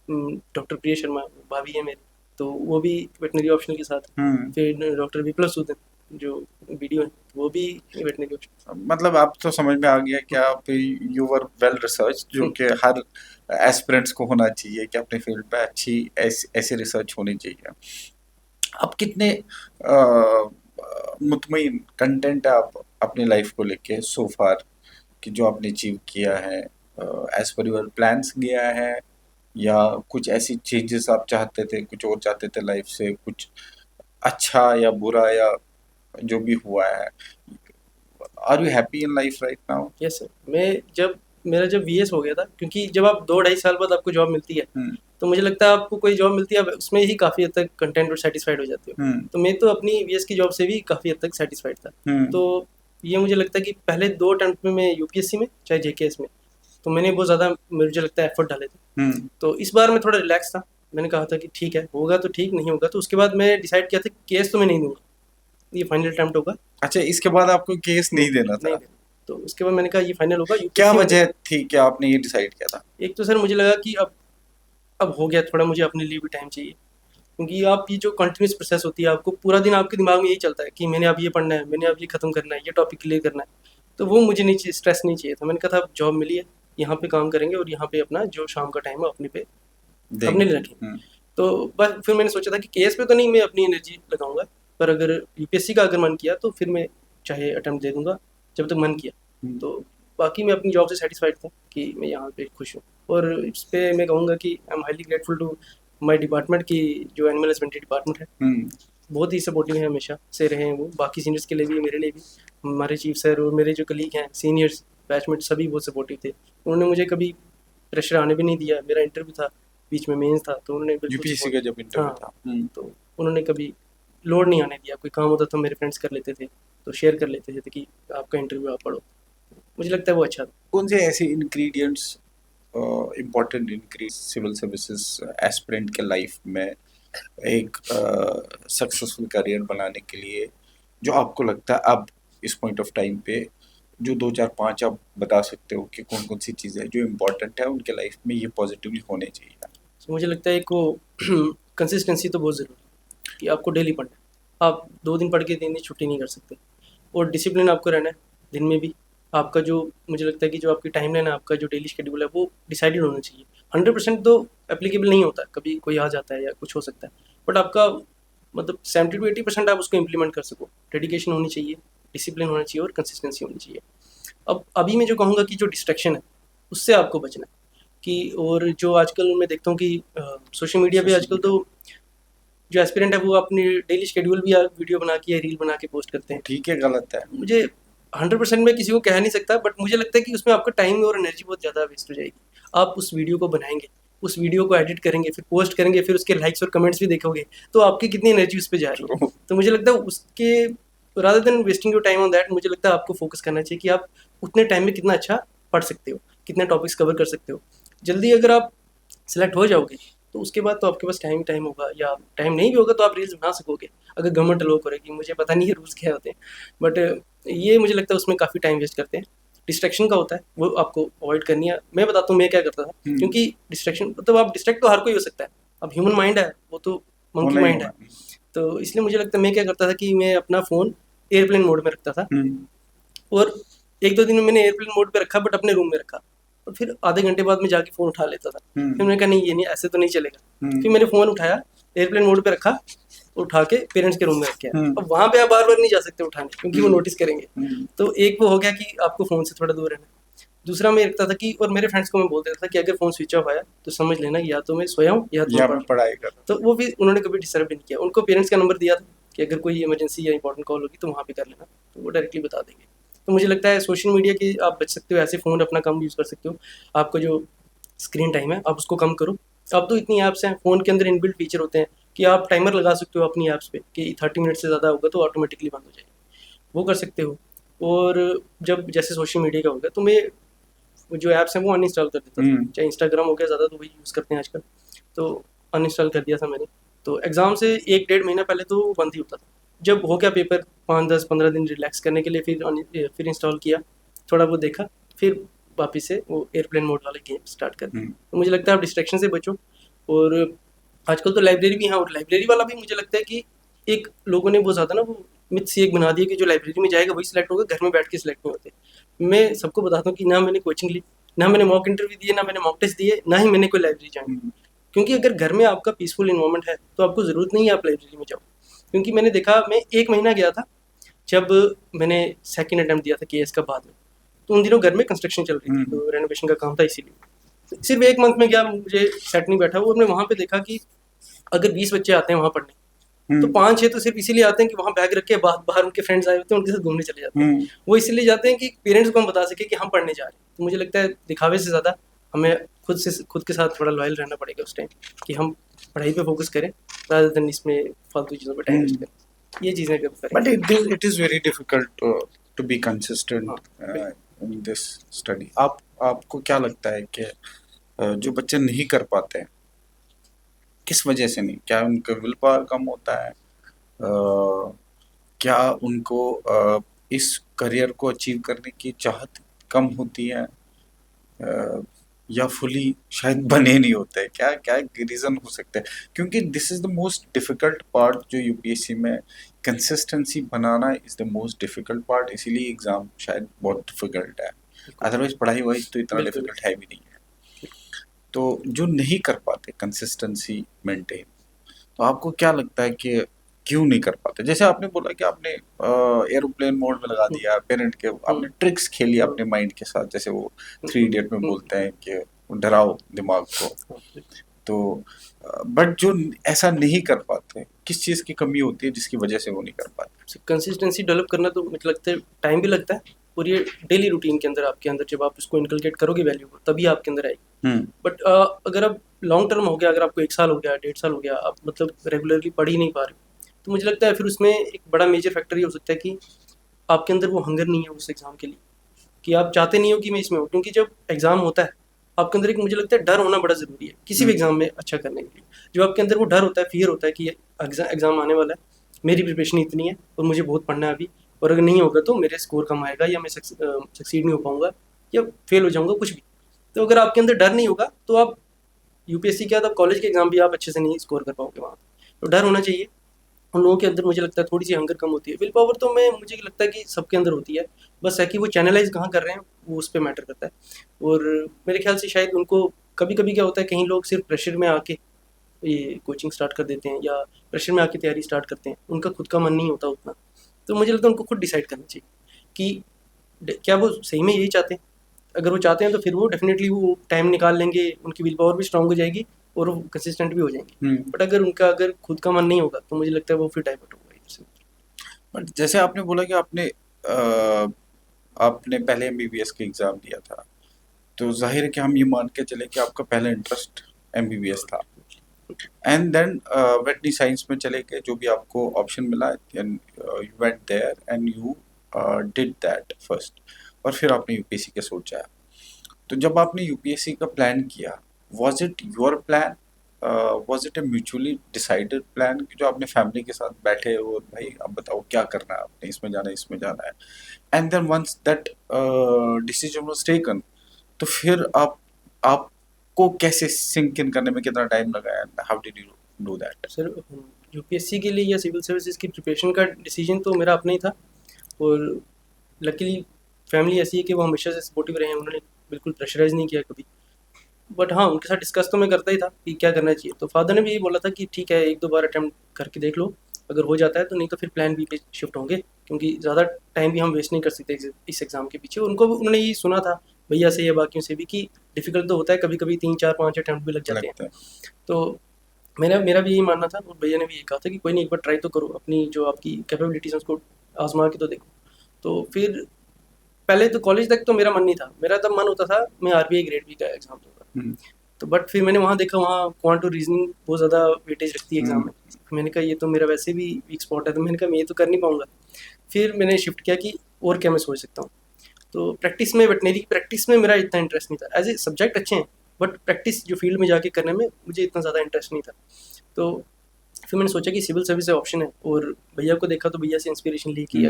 डॉक्टर प्रिया शर्मा भाभी है मेरी, तो वो भी वेटनरी ऑप्शनल के साथ। फिर डॉक्टर विप्लव सूद जो वीडियो है, वो भी वेटनरी ऑप्शन। मतलब आप तो समझ में आ गया कि आप यू वर वेल रिसर्च, जो कि हर एस्पिरेंट्स को होना चाहिए कि अपने फील्ड पे अच्छी ऐसी रिसर्च होनी चाहिए। अब कितने मुतमईन कंटेंट है आप अपनी लाइफ को लेके सो फार, कि जो आपने अचीव किया है एज पर योर प्लान्स गया है, या कुछ ऐसी चेंजेस आप चाहते थे, कुछ और चाहते थे लाइफ से, कुछ अच्छा या बुरा या जो भी हुआ है? Are you happy in life right now? Yes sir, मेरा जब वीएस हो गया था, क्योंकि जब आप 2-2.5 साल बाद आपको जॉब मिलती है, तो मुझे लगता है आपको कोई जॉब मिलती है, उसमें ही काफ़ी हद तक कंटेंट और सेटिस्फाइड हो जाते हो। तो मैं तो अपनी वीएस की जॉब से भी काफ़ी हद तक सेटिस्फाइड था। तो ये मुझे लगता है कि पहले 2 अटेम्प्ट में मैं यूपीएससी में चाहे जेकेएस में, तो मैंने बहुत ज़्यादा मुझे लगता है एफर्ट डाले थे। तो इस बार मैं थोड़ा रिलैक्स था, मैंने कहा था कि ठीक है, होगा तो ठीक, नहीं होगा तो उसके बाद मैं डिसाइड किया था कि केस तो मैं नहीं दूंगा, ये फाइनल अटेम्प्ट होगा। अच्छा, इसके बाद आपको केस नहीं देना था? तो उसके बाद मैंने कहा ये फाइनल होगा। क्या वजह थी कि आपने ये डिसाइड किया था? एक तो सर मुझे लगा कि अब हो गया, थोड़ा मुझे अपने लिए भी टाइम चाहिए, क्योंकि आप ये जो कंटिन्यूस प्रोसेस होती है, आपको पूरा दिन आपके दिमाग में यही चलता है कि मैंने अब ये पढ़ना है, मैंने अब ये खत्म करना है, ये टॉपिक क्लियर करना है। तो वो मुझे नहीं चाहिए, स्ट्रेस नहीं चाहिए था। मैंने कहा था जॉब मिली है, यहाँ पे काम करेंगे और यहाँ पे अपना जो शाम का टाइम है अपने पे अपने लिए रखेंगे। हम्म, तो बस फिर मैंने सोचा था कि केएस पे तो नहीं मैं अपनी एनर्जी लगाऊंगा, पर अगर यूपीएससी का अगर मन किया तो फिर मैं चाहे अटेम्प्ट दे दूंगा जब तक मन किया। हम्म। तो बाकी मैं अपनी जॉब से सेटिस्फाइड था कि मैं यहाँ पे खुश हूँ। और इस पे मैं कहूँगा कि I am highly grateful to my department की जो एनिमल हस्बेंड्री डिपार्टमेंट है, हम्म, बहुत ही सपोर्टिव है, हमेशा से रहे हैं वो, बाकी सीनियर्स के लिए भी मेरे लिए भी। हमारे चीफ सर और मेरे जो कलीग हैं सीनियर्स बैचमेट सभी बहुत सपोर्टिव थे। उन्होंने मुझे कभी प्रेशर आने भी नहीं दिया। मेरा इंटरव्यू था, बीच में मेंस था, तो उन्होंने बिल्कुल यूपीएससी सपोर्ट। का जब इंटरव्यू हाँ, था। तो उन्होंने कभी लोड नहीं आने दिया। कोई काम होता तो मेरे फ्रेंड्स कर लेते थे, तो शेयर कर लेते थे कि आपका इंटरव्यू आप पढ़ो। मुझे लगता है वो अच्छा था। कौन से ऐसे ingredients important increase civil services aspirant के लाइफ में एक सक्सेसफुल करियर बनाने के लिए, जो आपको लगता है अब इस पॉइंट ऑफ टाइम पे, जो 2 4 5 आप बता सकते हो कि कौन कौन सी चीज़ें जो इम्पोर्टेंट है उनके लाइफ में ये पॉजिटिवली होने चाहिए? तो मुझे लगता है एक वो कंसिस्टेंसी तो बहुत ज़रूरी है कि आपको डेली पढ़ना है। आप 2 दिन पढ़ के 3 दिन छुट्टी नहीं कर सकते। और डिसिप्लिन आपको रहना है दिन में भी। आपका जो, मुझे लगता है कि जो आपकी टाइमलाइन है, आपका जो डेली शेड्यूल है वो डिसाइडेड होना चाहिए। 100% तो एप्लीकेबल नहीं होता, कभी कोई आ जाता है या कुछ हो सकता है, बट आपका मतलब 70 to 80% आप उसको इम्प्लीमेंट कर सको। डेडिकेशन होनी चाहिए, डिसिप्लिन होना चाहिए और कंसिस्टेंसी होनी चाहिए। अब अभी मैं जो कहूँगा कि जो डिस्ट्रैक्शन है उससे आपको बचना है। कि और जो आजकल मैं देखता हूँ कि सोशल मीडिया पे आजकल तो जो एस्पिरेंट है वो अपनी डेली शेड्यूल भी वीडियो बना के या रील बना के पोस्ट करते हैं। ठीक है, गलत है। मुझे 100% मैं किसी को कह नहीं सकता, बट मुझे लगता है कि उसमें आपका टाइम और एनर्जी बहुत ज़्यादा वेस्ट हो जाएगी। आप उस वीडियो को बनाएंगे, उस वीडियो को एडिट करेंगे, फिर पोस्ट करेंगे, फिर उसके लाइक्स और कमेंट्स भी देखोगे, तो आपकी कितनी एनर्जी उस पर जा रही है। तो मुझे लगता है उसके rather than wasting your time on that, मुझे लगता है आपको फोकस करना चाहिए कि आप उतने टाइम में कितना अच्छा पढ़ सकते हो, कितने टॉपिक्स कवर कर सकते हो। जल्दी अगर आप सेलेक्ट हो जाओगे तो उसके बाद तो आपके पास टाइम ही टाइम होगा, या टाइम नहीं भी होगा तो आप रील्स बना सकोगे अगर गवर्नमेंट अलो करेगी। मुझे पता नहीं है रूल्स क्या होते हैं, बट ये मुझे लगता है उसमें काफ़ी टाइम वेस्ट करते हैं। डिस्ट्रैक्शन का होता है, वो आपको अवॉइड करनी है। मैं बताता हूँ मैं क्या करता था, क्योंकि डिस्ट्रैक्शन मतलब आप डिस्ट्रैक्ट तो हर कोई हो सकता है। अब ह्यूमन माइंड है, वो तो मंकी होना ही माइंड है। होगा। तो इसलिए मुझे लगता है मैं क्या करता था कि मैं अपना फ़ोन एयरप्लेन मोड में रखता था। हम्म, और 1-2 दिन में मैंने एयरप्लेन मोड पे रखा, बट अपने रूम में रखा। और फिर आधे घंटे बाद मैं जाके फ़ोन उठा लेता था। फिर मैंने कहा नहीं, ये नहीं, ऐसे तो नहीं चलेगा। फिर मैंने फ़ोन उठाया, एयरप्लेन मोड पे रखा, उठा के पेरेंट्स के रूम में रख के आया। अब वहाँ पे आप बार-बार नहीं जा सकते उठाने, क्योंकि वो नोटिस करेंगे। तो एक वो हो गया कि आपको फ़ोन से थोड़ा दूर रहना है। दूसरा मैं रखता था कि, और मेरे फ्रेंड्स को मैं बोल देता था कि अगर फ़ोन स्विच ऑफ आया तो समझ लेना या तो मैं सोया हूँ या तो मैं या पढ़ मैं रहा पढ़ाई कर हूँ। तो वो भी उन्होंने कभी डिस्टर्ब भी नहीं किया। उनको पेरेंट्स का नंबर दिया था कि अगर कोई इमरजेंसी या इंपॉर्टेंट कॉल होगी तो वहाँ पे कर लेना, तो वो डायरेक्टली बता देंगे। तो मुझे लगता है सोशल मीडिया की आप बच सकते हो, ऐसे फ़ोन अपना कम यूज़ कर सकते हो। आपका जो स्क्रीन टाइम है आप उसको कम करो। अब तो इतनी ऐप्स हैं फ़ोन के अंदर, इनबिल्ट फीचर होते हैं कि आप टाइमर लगा सकते हो अपनी ऐप्स पे कि 30 मिनट से ज़्यादा होगा तो ऑटोमेटिकली बंद हो जाएगी, वो कर सकते हो। और जब जैसे सोशल मीडिया का हो गया तो मैं वो जो ऐप्स हैं वो अनइंस्टॉल कर देता था। चाहे इंस्टाग्राम हो गया, ज़्यादा तो वही यूज़ करते हैं आजकल, तो अनइंस्टॉल कर दिया था मैंने। तो एग्ज़ाम से 1 डेढ़ महीना पहले तो वो बंद ही होता था। जब हो गया पेपर, 5 10 15 दिन रिलैक्स करने के लिए फिर इंस्टॉल किया, थोड़ा बहुत देखा, फिर वापस से वो एयरप्लेन मोड वाले गेम स्टार्ट कर दिए। तो मुझे लगता है आप डिस्ट्रैक्शन से बचो। और आजकल तो लाइब्रेरी भी हैं, और लाइब्रेरी वाला भी मुझे लगता है कि एक लोगों ने बहुत ज़्यादा ना वो मिथ सी एक बना दी है कि जो लाइब्रेरी में जाएगा वही सिलेक्ट होगा, घर में बैठ के सिलेक्ट नहीं होते। मैं सबको बताता हूँ कि ना मैंने कोचिंग ली, ना मैंने मॉक इंटरव्यू दिए, ना मैंने मॉक टेस्ट दिए, ना ही मैंने कोई लाइब्रेरी ज्वाइन की। क्योंकि अगर घर में आपका पीसफुल इन्वायरमेंट है तो आपको ज़रूरत नहीं है आप लाइब्रेरी में जाओ। क्योंकि मैंने देखा, मैं 1 महीना गया था जब मैंने सेकंड अटेम्प्ट दिया था केएस का बाद में, तो उन दिनों घर में कंस्ट्रक्शन चल रही थी, तो रेनोवेशन का काम था, इसीलिए तो सिर्फ 1 मंथ में गया, मुझे सेट नहीं बैठा। वो हमने वहाँ पे देखा कि अगर 20 बच्चे आते हैं वहाँ पढ़ने, तो 5 6 तो सिर्फ इसीलिए आते हैं कि वहाँ बैग रख के बाहर उनके फ्रेंड्स आए होते हैं, उनके साथ घूमने चले जाते हैं। वो इसीलिए जाते हैं कि पेरेंट्स को हम बता सके कि हम पढ़ने जा रहे हैं। तो मुझे लगता है दिखावे से ज़्यादा हमें खुद के साथ थोड़ा लॉयल रहना पड़ेगा उस टाइम, कि हम पढ़ाई पे फोकस करें rather than इसमें फालतू चीज़ों पे टाइम वेस्ट करें। ये चीज़ें कब बट करें। it is very difficult to be consistent हाँ, बिल्कुल। in this study. आपको क्या लगता है कि जो बच्चे नहीं कर पाते हैं, किस वजह से नहीं? क्या उनका विल पावर कम होता है? क्या उनको इस करियर को अचीव करने की चाहत कम होती है? या फुली शायद बने नहीं होते? क्या क्या रीज़न हो सकता है? क्योंकि this is the most difficult part जो यूपीएससी में consistency banana is the most difficult part, इसीलिए एग्ज़ाम शायद बहुत डिफ़िकल्ट है। बिल्कुल, अदरवाइज़ पढ़ाई-वढ़ाई तो इतना बिल्कुल। डिफ़िकल्ट है भी नहीं है। तो जो नहीं कर पाते कंसिस्टेंसी मेंटेन, तो आपको क्या लगता है कि क्यों नहीं कर पाते? जैसे आपने बोला कि आपने एरोप्लेन मोड में लगा हुँ, दिया, पेरेंट के हुँ, आपने ट्रिक्स खेली हाँ, अपने माइंड के साथ, जैसे वो हुँ, थ्री इडियट में हुँ, बोलते हैं कि डराओ दिमाग को। हाँ, बिल्कुल। तो बट जो ऐसा नहीं कर पाते, किस चीज़ की कमी होती है जिसकी वजह से वो नहीं कर पाते? कंसिस्टेंसी डेवलप करना तो मुझे लगता है टाइम भी लगता है, और ये डेली रूटीन के अंदर आपके अंदर जब आप उसको इनकलकेट करोगे वैल्यू को, तभी आपके अंदर आएगी। हुँ, बट अगर आप लॉन्ग टर्म हो गया, अगर आपको 1 साल हो गया, 1.5 साल हो गया, आप मतलब रेगुलरली पढ़ ही नहीं पा रहे हो, तो मुझे लगता है फिर उसमें एक बड़ा मेजर फैक्टर ये हो सकता है कि आपके अंदर वो हंगर नहीं है उस एग्ज़ाम के लिए, कि आप चाहते नहीं हो कि मैं इसमें हूँ। क्योंकि जब एग्ज़ाम होता है, आपके अंदर एक मुझे लगता है डर होना बड़ा ज़रूरी है, किसी भी हुँ, एग्ज़ाम में अच्छा करने के लिए। जब आपके अंदर वो डर होता है, फ़ियर होता है कि ये एग्ज़ाम आने वाला है, मेरी प्रिपरेशन इतनी है और मुझे बहुत पढ़ना है अभी, और अगर नहीं होगा तो मेरे स्कोर कम आएगा, या मैं सक्सीड नहीं हो पाऊँगा, या फेल हो जाऊँगा, कुछ भी। तो अगर आपके अंदर डर नहीं होगा, तो आप यूपीएससी क्या, तो कॉलेज के एग्ज़ाम भी आप अच्छे से नहीं स्कोर कर पाओगे वहाँ पे। तो डर होना चाहिए। उन लोगों के अंदर मुझे लगता है थोड़ी-सी हंगर कम होती है। विल पावर तो मैं मुझे लगता है कि सबके अंदर होती है। बस है कि वो चैनलाइज़ कहाँ कर रहे हैं, वो उस पे मैटर करता है। और मेरे ख़्याल से शायद उनको कभी-कभी क्या होता है, कई लोग सिर्फ़ प्रेशर में आके ये कोचिंग स्टार्ट कर देते हैं, या प्रेशर में आके तैयारी स्टार्ट करते हैं। उनका खुद का मन नहीं होता उतना। तो मुझे लगता है उनको खुद डिसाइड करना चाहिए कि क्या वो सही में यही चाहते हैं। अगर वो चाहते हैं तो फिर वो डेफ़िनेटली वो टाइम निकाल लेंगे, उनकी विल पावर भी स्ट्रॉन्ग हो जाएगी, और वो कंसिस्टेंट भी हो जाएँगे। हुँ। बट अगर खुद का मन नहीं होगा, तो मुझे लगता है वो फिर डाइवर्ट होगा इधर से। बट जैसे आपने बोला कि आपने पहले एमबीबीएस का एग्ज़ाम दिया था, तो ज़ाहिर है कि हम ये मान के चले कि आपका पहला इंटरेस्ट एमबीबीएस था। एंड देन वेटरनरी साइंस में चले गए, जो भी आपको ऑप्शन मिला, and you went there and you did that first, और फिर आपने यूपीएससी का सोचा। तो जब आपने यूपीएससी का प्लान किया, was it your plan, was it a mutually decided plan, कि जो आपने फैमिली के साथ बैठे और भाई अब बताओ क्या करना है, आपने इसमें जाना है, इसमें जाना है, and then once that decision was taken, तो फिर आपको कैसे सिंक इन करने में कितना टाइम लगा, and how did you do that? Sir, UPSC के लिए या सिविल सर्विसेज की प्रिपरेशन का डिसीजन तो मेरा अपना ही था। और लकीली फैमिली ऐसी है कि वो हमेशा से सपोर्टिव रहे हैं, उन्होंने बिल्कुल प्रेशराइज़ नहीं किया कभी। बट हाँ, उनके साथ डिस्कस तो मैं करता ही था कि क्या करना चाहिए। तो फादर ने भी यही बोला था कि ठीक है, 1-2 बार अटेम्प्ट करके देख लो, अगर हो जाता है तो, नहीं तो फिर प्लान बी पे शिफ्ट होंगे, क्योंकि ज़्यादा टाइम भी हम वेस्ट नहीं कर सकते इस एग्ज़ाम के पीछे। उन्होंने यही सुना था भैया से या बाकियों से भी कि डिफ़िकल्ट तो होता है, कभी-कभी 3-4-5 अटेम्प्ट भी लग जाते हैं। लगता है। तो मेरा मेरा भी यही मानना था, और भैया ने भी यही कहा था कि कोई नहीं, एक बार ट्राई तो करो, अपनी जो आपकी कैपेबिलिटीज़ हैं उसको आज़मा के तो देखो। तो फिर पहले तो कॉलेज तक तो मेरा मन नहीं था। मेरा तब मन होता था मैं आरबीआई ग्रेड बी का एग्ज़ाम दूँगा। हम्म, तो बट फिर मैंने वहाँ देखा, वहाँ क्वांट और रीज़निंग बहुत ज़्यादा वेटेज रखती है एग्ज़ाम हम्म, में। मैंने कहा ये तो मेरा वैसे भी वीक स्पॉट है, तो मैंने कहा मैं ये तो कर नहीं पाऊँगा। फिर मैंने शिफ्ट किया कि और क्या मैं सोच सकता हूँ। तो प्रैक्टिस में, वेटरनरी की प्रैक्टिस में मेरा इतना इंटरेस्ट नहीं था। एज़ ए सब्जेक्ट अच्छे हैं, बट प्रैक्टिस जो फील्ड में जाके करने में मुझे इतना ज़्यादा इंटरेस्ट नहीं था। तो फिर मैंने सोचा कि सिविल सर्विस ऑप्शन है, और भैया को देखा तो भैया से इंस्पिरेशन ली कि हम्म।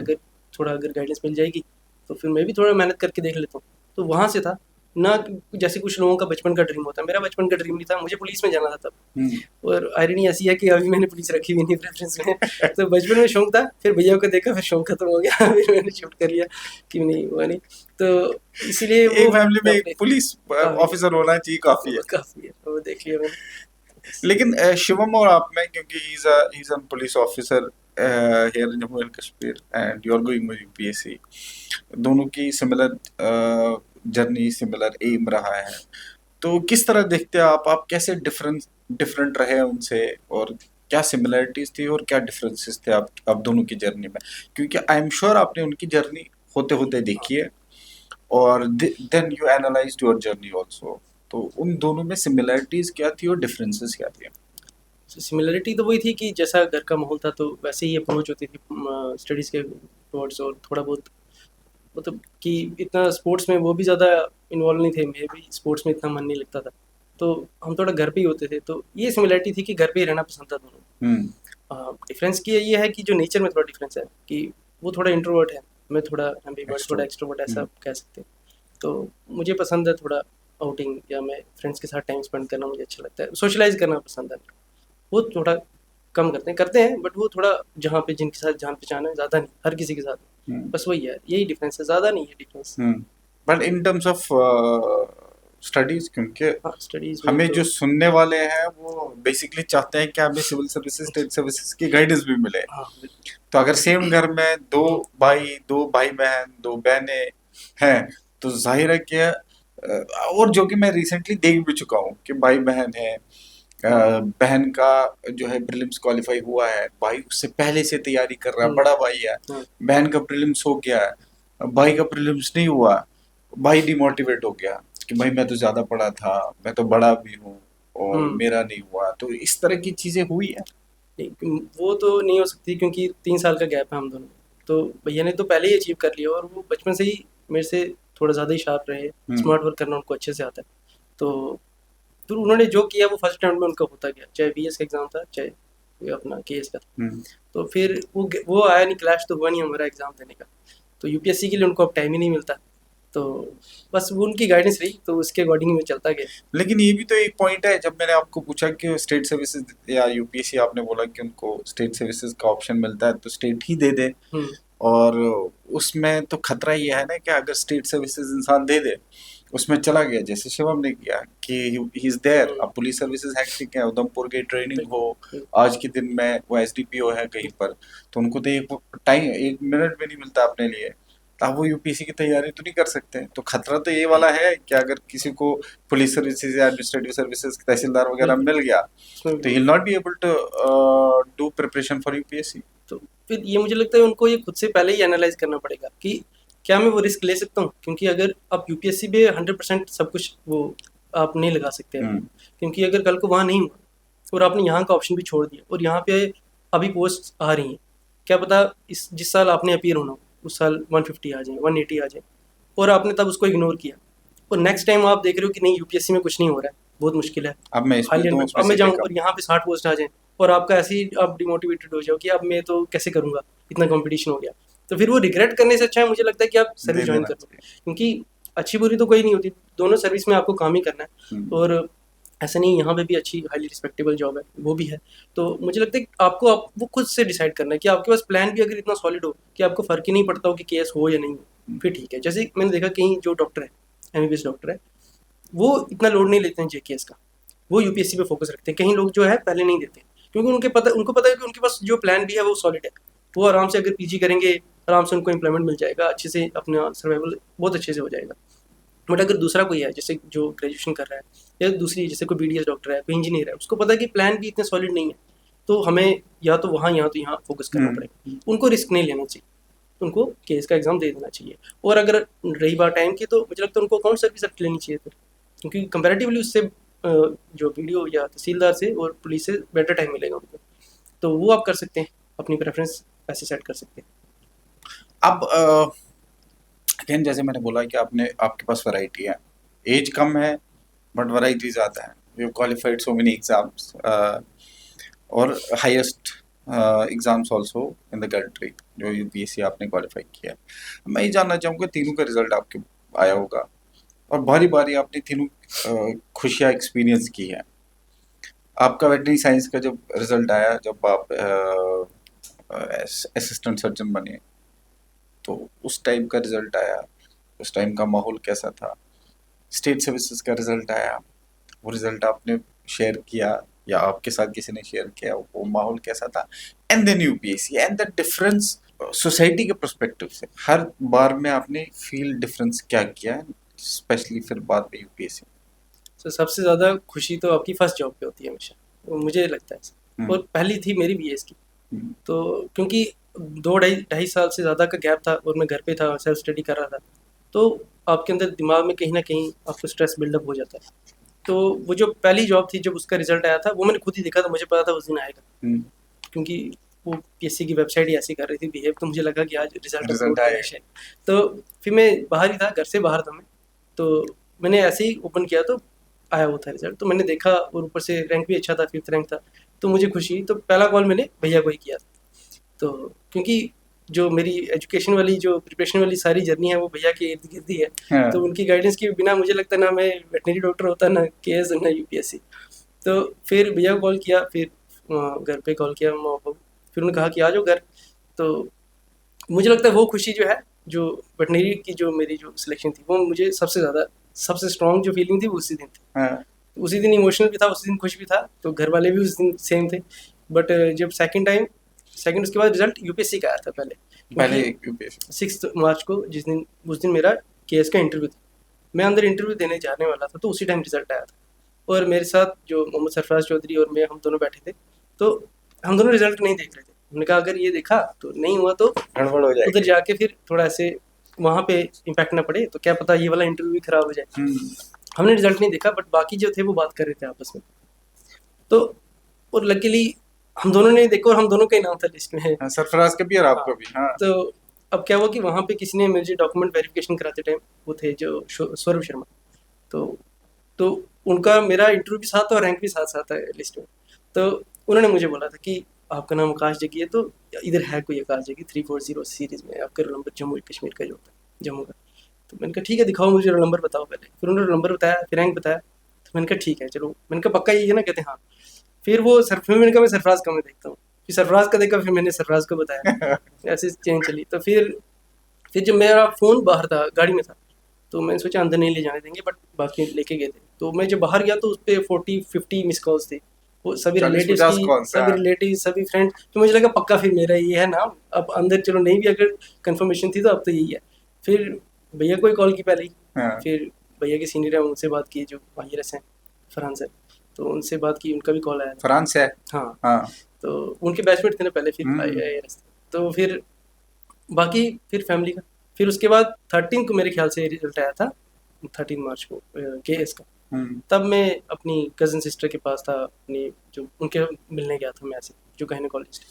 अगर गाइडेंस मिल जाएगी, तो फिर मैं भी थोड़ा मेहनत करके देख लेता हूँ। तो वहाँ से था ना, जैसे कुछ लोगों का बचपन का ड्रीम होता है, मेरा बचपन का ड्रीम नहीं था, मुझे पुलिस में जाना था तब। हम्म। और आयरनी ऐसी है कि अभी मैंने पुलिस रखी भी नहीं प्रेफरेंस में। तो बचपन में शौक था, फिर भैया को देखा, फिर शौक खत्म हो गया। फिर मैंने शिफ्ट कर लिया कि नहीं हुआ नहीं। तो इसीलिए एक वो फैमिली में एक अपने पुलिस काफ़ी ऑफिसर होना चाहिए, काफी है। वो काफ़ी है, वो देख लिया मैंने। लेकिन शिवम और आप में, क्योंकि he is a police officer here in Jammu and Kashmir, and you are going with UPSC, दोनों की सिमिलर जर्नी, सिमिलर एम रहा है। तो किस तरह देखते हैं आप कैसे डिफरेंट डिफरेंट रहे उनसे, और क्या सिमिलरिटीज थी और क्या डिफरेंसेस थे आप दोनों की जर्नी में? क्योंकि आई एम श्योर आपने उनकी जर्नी होते होते देखी है, और then you analysed your journey also. तो उन दोनों में सिमिलरिटीज क्या थी और डिफरेंसेस क्या थे? सिमिलरिटी तो वही थी कि जैसा घर का माहौल था, तो वैसे ही अप्रोच होती थी स्टडीज़ के टुवर्ड्स। और थोड़ा बहुत मतलब कि इतना स्पोर्ट्स में वो भी ज़्यादा इन्वॉल्व नहीं थे, मैं भी स्पोर्ट्स में इतना मन नहीं लगता था। तो हम थोड़ा घर पे ही होते थे, तो ये सिमिलरिटी थी कि घर पे ही रहना पसंद था दोनों। हम्म, डिफरेंस की ये है कि जो नेचर में थोड़ा डिफरेंस है, कि वो थोड़ा इंट्रोवर्ट है, मैं थोड़ा एम्बिवर्ट, थोड़ा एक्सट्रोवर्ट। एक्सट्रोवर्ट, ऐसा हम्म, कह सकते हैं। तो मुझे पसंद है थोड़ा आउटिंग या मैं फ्रेंड्स के साथ टाइम स्पेंड करना मुझे अच्छा लगता है, सोशलाइज करना पसंद है। वो थोड़ा कम करते हैं बट वो थोड़ा जहाँ पे जिनके साथ जान पहचान है, ज़्यादा नहीं हर किसी के साथ। बस वही है, यही डिफरेंस है, ज़्यादा नहीं है difference. But in terms of studies, क्योंकि हाँ स्टडीज़ में हमें तो जो सुनने वाले हैं वो बेसिकली चाहते हैं कि हमें सिविल सर्विसेज, स्टेट सर्विसेज की गाइडेंस भी मिले। हाँ बिल्कुल। तो अगर सेम घर में दो भाई बहन, दो बहनें हैं, तो जाहिर है कि और जो कि मैं रिसेंटली देख भी चुका हूँ कि भाई बहन है, बहन का जो है प्रीलिम्स क्वालिफाई हुआ है, भाई उससे पहले से तैयारी कर रहा है, बड़ा भाई है, हाँ बहन का प्रीलिम्स हो गया है, भाई का प्रीलिम्स नहीं हुआ, भाई डिमोटिवेट हो गया कि भाई मैं तो ज्यादा पढ़ा था, मैं तो बड़ा भी हूँ और हम्म। मेरा नहीं हुआ। तो इस तरह की चीजें हुई है। नहीं, वो तो नहीं हो सकती क्योंकि 3 साल का गैप है हम दोनों में। तो भैया ने तो पहले ही अचीव कर लिया और वो बचपन से ही मेरे से थोड़ा ज़्यादा ही शार्प रहे, हम्म। स्मार्ट वर्क करना उनको अच्छे से आता है। तो फिर उन्होंने जो किया वो फर्स्ट अटेम्प्ट में उनका होता गया, चाहे बीएस का एग्ज़ाम था, चाहे ये अपना केएस का था। हम्म। तो फिर वो आया नहीं, क्लैश तो हुआ नहीं हमारा एग्ज़ाम देने का। तो यूपीएससी के लिए उनको अब टाइम ही नहीं मिलता। तो बस वो उनकी गाइडेंस रही, तो उसके अकॉर्डिंग मैं चलता गया। लेकिन ये भी तो एक पॉइंट है, जब मैंने आपको पूछा कि स्टेट सर्विसेज या यूपीएससी, आपने बोला कि उनको स्टेट सर्विसेज का ऑप्शन मिलता है तो स्टेट ही दे दे। हुँ, और उसमें तो खतरा ये है ना कि अगर स्टेट सर्विसेज इंसान दे दे, उसमें चला गया जैसे शिवम ने किया कि ही इज देयर, हुँ, अब पुलिस सर्विसेज हैक्टिक है, उधमपुर की ट्रेनिंग हो, बिल्कुल, आज के दिन में वो एसडीपीओ है कहीं पर, तो उनको तो एक मिनट भी नहीं मिलता अपने लिए, तो अब वो यूपीएससी की तैयारी तो नहीं कर सकते। तो खतरा तो ये वाला है कि अगर किसी को पुलिस सर्विसेज या एडमिनिस्ट्रेटिव सर्विसेज तहसीलदार वगैरह बिल्कुल, मिल गया, उसमें तो भी he will not be able to do preparation for UPSC. तो फिर ये मुझे लगता है उनको ये खुद से पहले ही एनालाइज करना पड़ेगा कि क्या मैं वो रिस्क ले सकता हूँ, क्योंकि अगर आप यूपीएससी पे 100% सब कुछ वो आप नहीं लगा सकते अभी, हम्म। क्योंकि अगर कल को वहाँ नहीं हुआ और आपने यहाँ का ऑप्शन भी छोड़ दिया और यहाँ पे अभी पोस्ट आ रही हैं, क्या पता इस जिस साल आपने अपीयर होना हो उस साल 150 आ जाए, 180 आ जाए, और आपने तब उसको इग्नोर किया और नेक्स्ट टाइम आप देख रहे हो कि नहीं यूपीएससी में कुछ नहीं हो रहा है, बहुत मुश्किल है, अब मैं इसमें हाईली दूं अब मैं जाऊँ और स्पेसिफिक। यहाँ पे 60 पोस्ट आ जाए और आपका ऐसे ही आप डिमोटिवेटेड हो जाओ कि अब मैं तो कैसे करूँगा, इतना कंपटीशन हो गया। तो फिर वो रिग्रेट करने से अच्छा है, मुझे लगता है कि आप सर्विस दे ज्वाइन देना कर लो, चाहिए। क्योंकि अच्छी बुरी तो कोई नहीं होती, दोनों सर्विस में आपको काम ही करना है। हम्म। और ऐसा नहीं, यहाँ पे भी अच्छी हाईली रिस्पेक्टेबल जॉब है, वो भी है। तो मुझे लगता है कि आपको आप वो खुद से डिसाइड करना है कि आपके पास प्लान भी अगर इतना सॉलिड हो कि आपको फ़र्क ही नहीं पड़ता हो कि केस हो या नहीं हो, फिर ठीक है। जैसे मैंने देखा कहीं जो डॉक्टर है, एमबीबीएस डॉक्टर है, वो इतना लोड नहीं लेते हैं जेकेएस का, वो यूपीएससी पे फोकस रखते हैं। कहीं लोग जो है पहले नहीं देते, क्योंकि उनको पता है कि उनके पास जो प्लान भी है वो सॉलिड है। वो आराम से अगर पीजी करेंगे, आराम से उनको एम्प्लॉयमेंट मिल जाएगा, अच्छे से अपना सर्वाइवल बहुत अच्छे से हो जाएगा। बट अगर दूसरा कोई है जैसे जो ग्रेजुएशन कर रहा है, या दूसरी जैसे कोई बीडीएस डॉक्टर है, कोई इंजीनियर है, उसको पता है कि प्लान भी इतने सॉलिड नहीं है, तो हमें या तो वहाँ या तो यहाँ फोकस करना हम्म। पड़ेगा। उनको रिस्क नहीं लेना चाहिए, उनको केस का एग्जाम दे देना चाहिए। और अगर रही बात टाइम की, तो मुझे लगता है उनको अकाउंट सर्विस रख लेनी चाहिए फिर, क्योंकि कंपैरेटिवली उससे जो वीडियो या तहसीलदार से और पुलिस से बेटर टाइम मिलेगा उनको। तो वो आप कर सकते हैं, अपनी प्रेफरेंस ऐसे सेट कर सकते हैं। अब अगेन जैसे मैंने बोला कि आपने आपके पास वैरायटी है, एज कम है बट वैरायटी ज़्यादा है, you qualified so many exams और highest exams also in the country जो यूपीएससी आपने क्वालिफाई किया है। मैं ये जानना चाहूँगा तीनों का रिजल्ट आपके आया होगा और बारी बारी आपने तीनों खुशियाँ एक्सपीरियंस की है। आपका वेटरनरी साइंस का जब रिजल्ट आया, जब आप असिस्टेंट सर्जन बने, तो उस टाइम का रिजल्ट आया, उस टाइम का माहौल कैसा था? स्टेट सर्विसेज का रिजल्ट आया, वो रिजल्ट आपने शेयर किया या आपके साथ किसी ने शेयर किया, वो माहौल कैसा था? And then UPSC and the difference society के पर्सपेक्टिव से हर बार में आपने फील डिफरेंस क्या किया, स्पेशली फिर बाद में यूपीएससी। तो सबसे ज़्यादा खुशी तो आपकी फर्स्ट जॉब पे होती है हमेशा, वो मुझे लगता है ऐसा। हम्म। और पहली थी मेरी बीएस की। हम्म। तो क्योंकि 2 ढाई ढाई साल से ज़्यादा का गैप था और मैं घर पे था, सेल्फ स्टडी कर रहा था, तो आपके अंदर दिमाग में कहीं न कहीं आपको स्ट्रेस बिल्डअप हो जाता है। तो वो जो पहली जॉब थी, जब उसका रिज़ल्ट आया था, वो मैंने खुद ही देखा था, मुझे पता था उस दिन आएगा। हम्म। क्योंकि वो पीएससी की वेबसाइट ही ऐसी कर रही थी बिहेव, तो मुझे लगा कि आज रिज़ल्ट रिजल्ट अपलोड होना आए। है शायद। तो फिर मैं बाहर ही था, घर से बाहर था मैं, तो मैंने ऐसे ही ओपन किया तो आया वो था रिज़ल्ट। तो मैंने देखा और ऊपर से रैंक भी अच्छा था, 5th रैंक था, तो मुझे खुशी हुई। तो पहला कॉल मैंने भैया को ही किया था। तो क्योंकि जो मेरी एजुकेशन वाली जो प्रिपरेशन वाली सारी जर्नी है वो भैया के इर्द गिर्द ही है। हाँ। तो उनकी गाइडेंस के बिना मुझे लगता है ना मैं वेटनरी डॉक्टर होता, ना केएस, ना यूपीएससी। तो फिर भैया को कॉल किया, फिर घर पे कॉल किया माँ बाबू, फिर उन्होंने कहा कि आ जाओ घर। तो मुझे लगता है वो खुशी जो है, जो वेटनरी की जो मेरी जो सिलेक्शन थी, वो मुझे सबसे ज़्यादा, सबसे स्ट्रॉन्ग जो फीलिंग थी वो उसी दिन थी। हाँ। उसी दिन इमोशनल भी था, उसी दिन खुश भी था, तो घर वाले भी उस दिन सेम थे। बट जब सेकंड उसके बाद रिजल्ट यूपीएससी का आया था पहले, पहले क्योंकि यूपीएससी। 6 मार्च को उस दिन मेरा केएस का इंटरव्यू था। मैं अंदर इंटरव्यू देने जाने वाला था, तो उसी टाइम रिजल्ट आया था। और मेरे साथ जो मोहम्मद सरफराज चौधरी और मैं, हम दोनों बैठे थे। तो हम दोनों रिजल्ट नहीं देख रहे थे। हमने कहा अगर ये देखा तो नहीं हुआ तो गड़बड़ हो उधर जाएगी। जाके फिर थोड़ा ऐसे वहाँ पे इम्पैक्ट ना पड़े, तो क्या पता ये वाला इंटरव्यू भी खराब हो जाए। हमने रिजल्ट नहीं देखा, बट बाकी जो थे वो बात कर रहे थे आपस में। तो और लकीली हम दोनों ने देखा और हम दोनों का ही नाम था लिस्ट में। हाँ, सरफराज का भी और आपका भी। हाँ। तो अब क्या हुआ कि वहाँ पे किसी ने मुझे डॉक्यूमेंट वेरिफिकेशन कराते टाइम, वो थे जो सौरभ शर्मा। तो तो उनका मेरा इंटरव्यू भी साथ था और रैंक भी साथ साथ है लिस्ट में। तो उन्होंने मुझे बोला था कि आपका नाम आकाश जगी है, तो इधर है कोई आकाश जगी 340 सीरीज में, आपका रोल नंबर जम्मू कश्मीर का जो होता है, जम्मू का। तो मैंने कहा ठीक है, दिखाओ मुझे रोल नंबर बताओ पहले। फिर उन्होंने रोल नंबर बताया, फिर रैंक बताया। तो मैंने कहा ठीक है चलो, मैंने कहा पक्का यही है ना, कहते हैं हाँ। फिर वो फिर मैंने कहा मैं सरफराज का मैं देखता हूँ। फिर सरफराज का देखा, फिर मैंने सरफराज को बताया। ऐसे चेंज चली। तो फिर जब मेरा फ़ोन बाहर था, गाड़ी में था, तो मैंने सोचा अंदर नहीं ले जाने देंगे, बट बाकी लेके गए थे। तो मैं जब बाहर गया तो उस पे 40-50 मिस कॉल्स थे। वो सभी चालीस रिलेटिव्स पचास की, कौन सा। सभी रिलेटिव, सभी फ्रेंड। तो मुझे लगा पक्का फिर मेरा ये है नाम। अब अंदर चलो नहीं भी अगर कंफर्मेशन थी तो अब तो यही है। फिर भैया को ही कॉल की पहले ही। हाँ। फिर भैया के सीनियर है उनसे बात की, जो आईआरएस हैं, फरहान सर। तो उनसे बात की, उनका भी कॉल आया था। फ्रांस है। हाँ। हाँ। तो उनके बैचमेट थे ना पहले, फिर हम्म। आईआरएस। तो फिर बाकी फिर फैमिली का। फिर उसके बाद 13 को मेरे ख्याल से रिजल्ट आया था, 13 मार्च को केएस का। तब मैं अपनी कज़न सिस्टर के पास था, अपनी जो उनके मिलने गया था मैं, ऐसे जो गायनेकोलॉजिस्ट।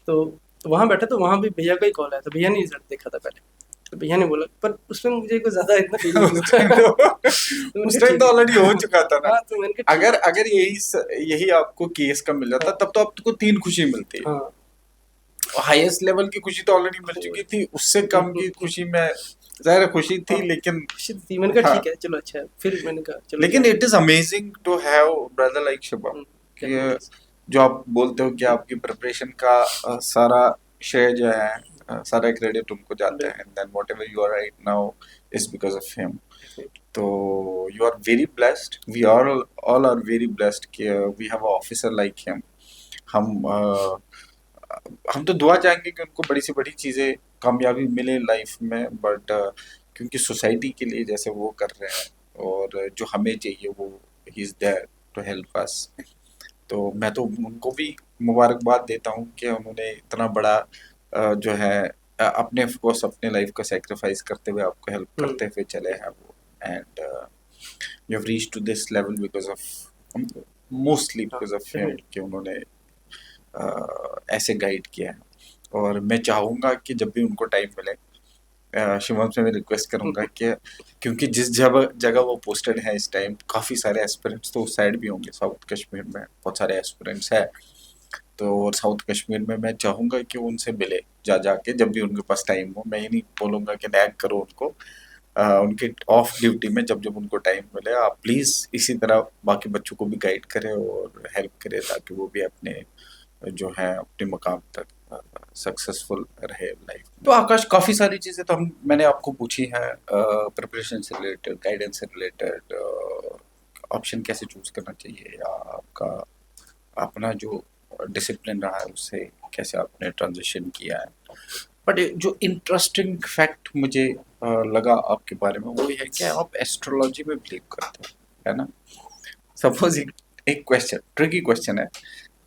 तो वहाँ बैठा, तो वहाँ भी भैया का ही कॉल आया था। भैया ने रिजल्ट देखा था पहले, तो भैया ने बोला, पर उसमें मुझे कुछ ज़्यादा इतना फील नहीं उस हुआ। टाइम तो तो मैंने उस कहा टाइम ठीक तो है। ऑलरेडी हो चुका था ना। हाँ, तो मैंने कहा ठीक अगर है। अगर यही आपको केस का मिल जाता हाँ, तब तो आपको 3 खुशी मिलती है। हाँ। हाईएस्ट लेवल की खुशी तो ऑलरेडी मिल चुकी थी, उससे कम की खुशी में ज़ाहिर है खुशी थी, हाँ, लेकिन खुशी थी। मैंने कहा हाँ। ठीक है, चलो अच्छा है। फिर मैंने कहा चलो लेकिन जाओ। It is amazing to have brother like Shivam, कि डेफिनेटली। जो आप बोलते हो कि आपकी प्रिपरेशन का सारा श्रेय जो है, सारा क्रेडिट उनको जाता है, and then whatever you are right now is because of him. तो you are very blessed, we are all are very blessed कि we have a officer like him. हम हम तो दुआ चाहेंगे कि उनको बड़ी से बड़ी चीज़ें कामयाबी मिले लाइफ में, बट क्योंकि सोसाइटी के लिए जैसे वो कर रहे हैं और जो हमें चाहिए वो he is there to help us. तो मैं तो उनको भी मुबारकबाद देता हूँ कि उन्होंने इतना बड़ा जो है अपने कोर्स अपने लाइफ का सेक्रीफाइस करते हुए आपको हेल्प करते हुए चले हैं वो, and you have reach to this level because of, mostly हाँ, बिकॉज ऑफ हिम, डेफिनेटली। कि उन्होंने ऐसे गाइड किया है। और मैं चाहूँगा कि जब भी उनको टाइम मिले, शिवम से मैं रिक्वेस्ट करूँगा कि क्योंकि जिस जगह जगह वो पोस्टेड है इस टाइम, काफ़ी सारे एस्पिरेंट्स तो उस साइड भी होंगे, साउथ कश्मीर में बहुत सारे एस्पिरेंट्स है। तो और साउथ कश्मीर में मैं चाहूँगा कि वो उनसे मिले जाके, जब भी उनके पास टाइम हो। मैं ये नहीं बोलूँगा कि नैग करो उनको, उनके ऑफ ड्यूटी में जब जब उनको टाइम मिले आप प्लीज़ इसी तरह बाकी बच्चों को भी गाइड करें और हेल्प करें, ताकि वो भी अपने जो है अपने मकाम तक सक्सेसफुल रहे लाइफ में। तो आकाश, काफ़ी सारी चीज़ें तो मैंने आपको पूछी हैं, प्रिपरेशन से रिलेटेड, गाइडेंस से रिलेटेड, ऑप्शन कैसे चूज करना चाहिए, या आपका अपना जो डिसिप्लिन रहा है उससे कैसे आपने ट्रांजिशन किया है। बट जो इंटरेस्टिंग फैक्ट मुझे लगा आपके बारे में वो ये है कि आप एस्ट्रोलॉजी में बिलीव करते हो, है ना। सपोज एक क्वेश्चन, ट्रिकी क्वेश्चन है,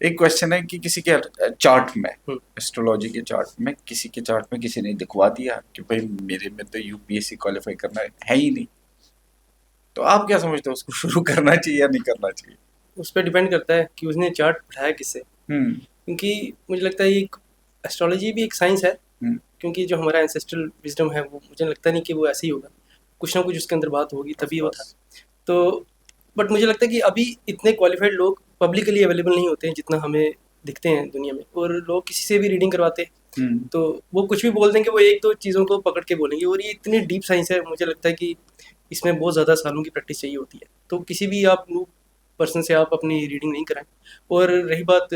एक क्वेश्चन है कि किसी के चार्ट में, एस्ट्रोलॉजी के चार्ट में, किसी के चार्ट में किसी ने दिखवा दिया कि भाई मेरे में तो यूपीएससी क्वालिफाई करना है ही नहीं, तो आप क्या समझते हो, उसको शुरू करना चाहिए या नहीं करना चाहिए। उस पर डिपेंड करता है कि उसने चार्ट पढ़ाया किससे। हम्म। क्योंकि मुझे लगता है एक एस्ट्रोलॉजी भी एक साइंस है। क्योंकि जो हमारा एंसेस्ट्रल विजडम है वो मुझे लगता नहीं कि वो ऐसे ही होगा, कुछ ना कुछ उसके अंदर बात होगी तभी वो था। तो बट मुझे लगता है कि अभी इतने क्वालिफाइड लोग पब्लिकली अवेलेबल नहीं होते हैं जितना हमें दिखते हैं दुनिया में, और लोग किसी से भी रीडिंग करवाते हैं। तो वो कुछ भी बोल देंगे, वो एक दो चीज़ों को पकड़ के बोलेंगे, और ये इतनी डीप साइंस है, मुझे लगता है कि इसमें बहुत ज़्यादा सालों की प्रैक्टिस चाहिए होती है। तो किसी भी आप न्यू पर्सन से आप अपनी रीडिंग नहीं कराएं। और रही बात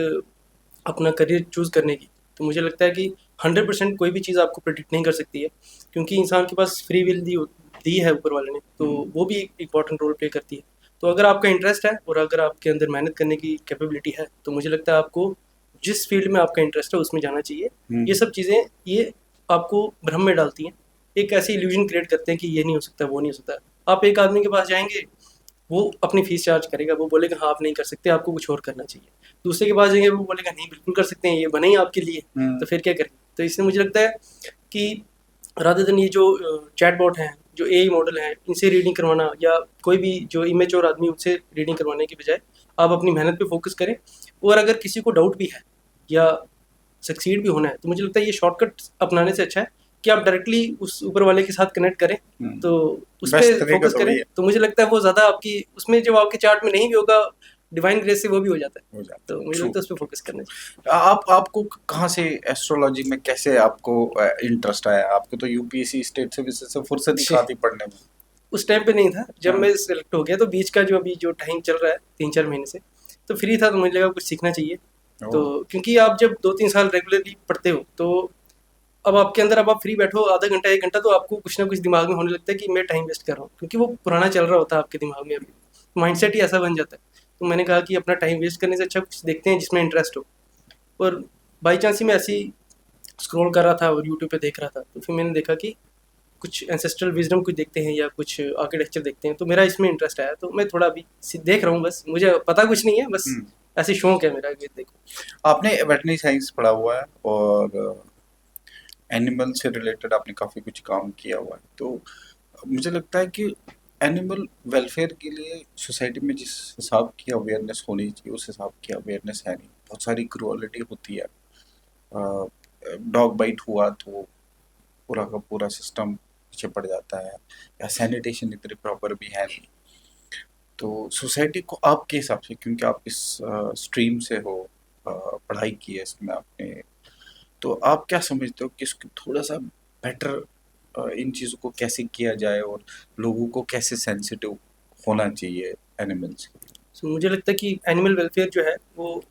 अपना करियर चूज़ करने की, तो मुझे लगता है कि 100% कोई भी चीज़ आपको प्रेडिक्ट नहीं कर सकती है, क्योंकि इंसान के पास फ्री विल दी है ऊपर वाले ने, तो वो भी एक इम्पॉर्टेंट रोल प्ले करती है। तो अगर आपका इंटरेस्ट है और अगर आपके अंदर मेहनत करने की कैपेबिलिटी है, तो मुझे लगता है आपको जिस फील्ड में आपका इंटरेस्ट है उसमें जाना चाहिए। ये सब चीज़ें ये आपको भ्रम में डालती हैं, एक ऐसी इल्यूजन क्रिएट करते हैं कि ये नहीं हो सकता, वो नहीं हो सकता। आप एक आदमी के पास जाएंगे, वो अपनी फीस चार्ज करेगा, वो बोलेगा हाँ आप नहीं कर सकते, आपको कुछ और करना चाहिए। दूसरे के पास जाएंगे, वो बोलेगा नहीं बिल्कुल कर सकते हैं, ये बने ही आपके लिए, तो फिर क्या करें। तो इसलिए मुझे लगता है कि रादर देन ये जो चैटबॉट हैं, जो एआई मॉडल हैं, इनसे रीडिंग करवाना, या कोई भी जो इमेच्योर आदमी उनसे रीडिंग करवाने की बजाय आप अपनी मेहनत पे फोकस करें। और अगर किसी को डाउट भी है या सक्सीड भी होना है, तो मुझे लगता है ये शॉर्टकट अपनाने से अच्छा है कि आप डायरेक्टली उस ऊपर वाले के साथ कनेक्ट करें, तो उस बेस्ट पर तरीका फोकस तो करें। वही है। तो मुझे लगता है वो ज़्यादा आपकी उसमें जो आपके चार्ट में नहीं भी होगा, डिवाइन ग्रेस से वो भी हो जाता है। हो जाता तो है, मुझे ट्रू। लगता है उस पर फोकस करना चाहिए। आपको कहाँ से एस्ट्रोलॉजी में कैसे आपको इंटरेस्ट आया? आपको तो यूपीएससी स्टेट सर्विसेज से फुर्सत ही कहाँ थी पढ़ने में? उस टाइम पे नहीं था, जब हाँ। मैं सेलेक्ट हो गया तो बीच का जो अभी जो टाइम चल रहा है 3-4 महीने से, तो फ्री था, तो मुझे लगा कुछ सीखना चाहिए। तो ओह। क्योंकि आप जब 2-3 साल रेगुलरली पढ़ते हो, तो अब आपके अंदर, अब आप फ्री बैठो आधा घंटा 1 घंटा, तो आपको कुछ ना कुछ दिमाग में होने लगता है कि मैं टाइम वेस्ट कर रहा हूँ, क्योंकि वो पुराना चल रहा होता है आपके दिमाग में, अभी माइंडसेट ही ऐसा बन जाता है। तो मैंने कहा कि अपना टाइम वेस्ट करने से अच्छा कुछ देखते हैं जिसमें इंटरेस्ट हो। और बाई चांस ही मैं ऐसे ही स्क्रॉल कर रहा था और यूट्यूब पे देख रहा था, तो फिर मैंने देखा कि कुछ एंसेस्ट्रल विजडम कुछ देखते हैं या कुछ आर्किटेक्चर देखते हैं, तो मेरा इसमें इंटरेस्ट आया। तो मैं थोड़ा अभी देख रहा हूँ, बस मुझे पता कुछ नहीं है, बस हम्म। ऐसे शौक है मेरा कि देखो। आपने वेटरनरी साइंस पढ़ा हुआ है और एनिमल से रिलेटेड आपने काफ़ी कुछ काम किया हुआ है, तो मुझे लगता है कि एनिमल वेलफेयर के लिए सोसाइटी में जिस हिसाब की अवेयरनेस होनी चाहिए उस हिसाब की अवेयरनेस है नहीं। बहुत सारी क्रूअलिटी होती है। डॉग बाइट हुआ तो पूरा का पूरा सिस्टम पीछे पड़ जाता है, या सैनिटेशन इतनी प्रॉपर भी है नहीं। तो सोसाइटी को आपके हिसाब से, क्योंकि आप इस स्ट्रीम से हो, पढ़ाई की है इसमें आपने, तो आप क्या समझते हो कि इसको थोड़ा सा बेटर इन चीज़ों को कैसे किया जाए और लोगों को कैसे सेंसिटिव होना चाहिए एनिमल्स? सो मुझे लगता है कि एनिमल वेलफेयर जो है वो,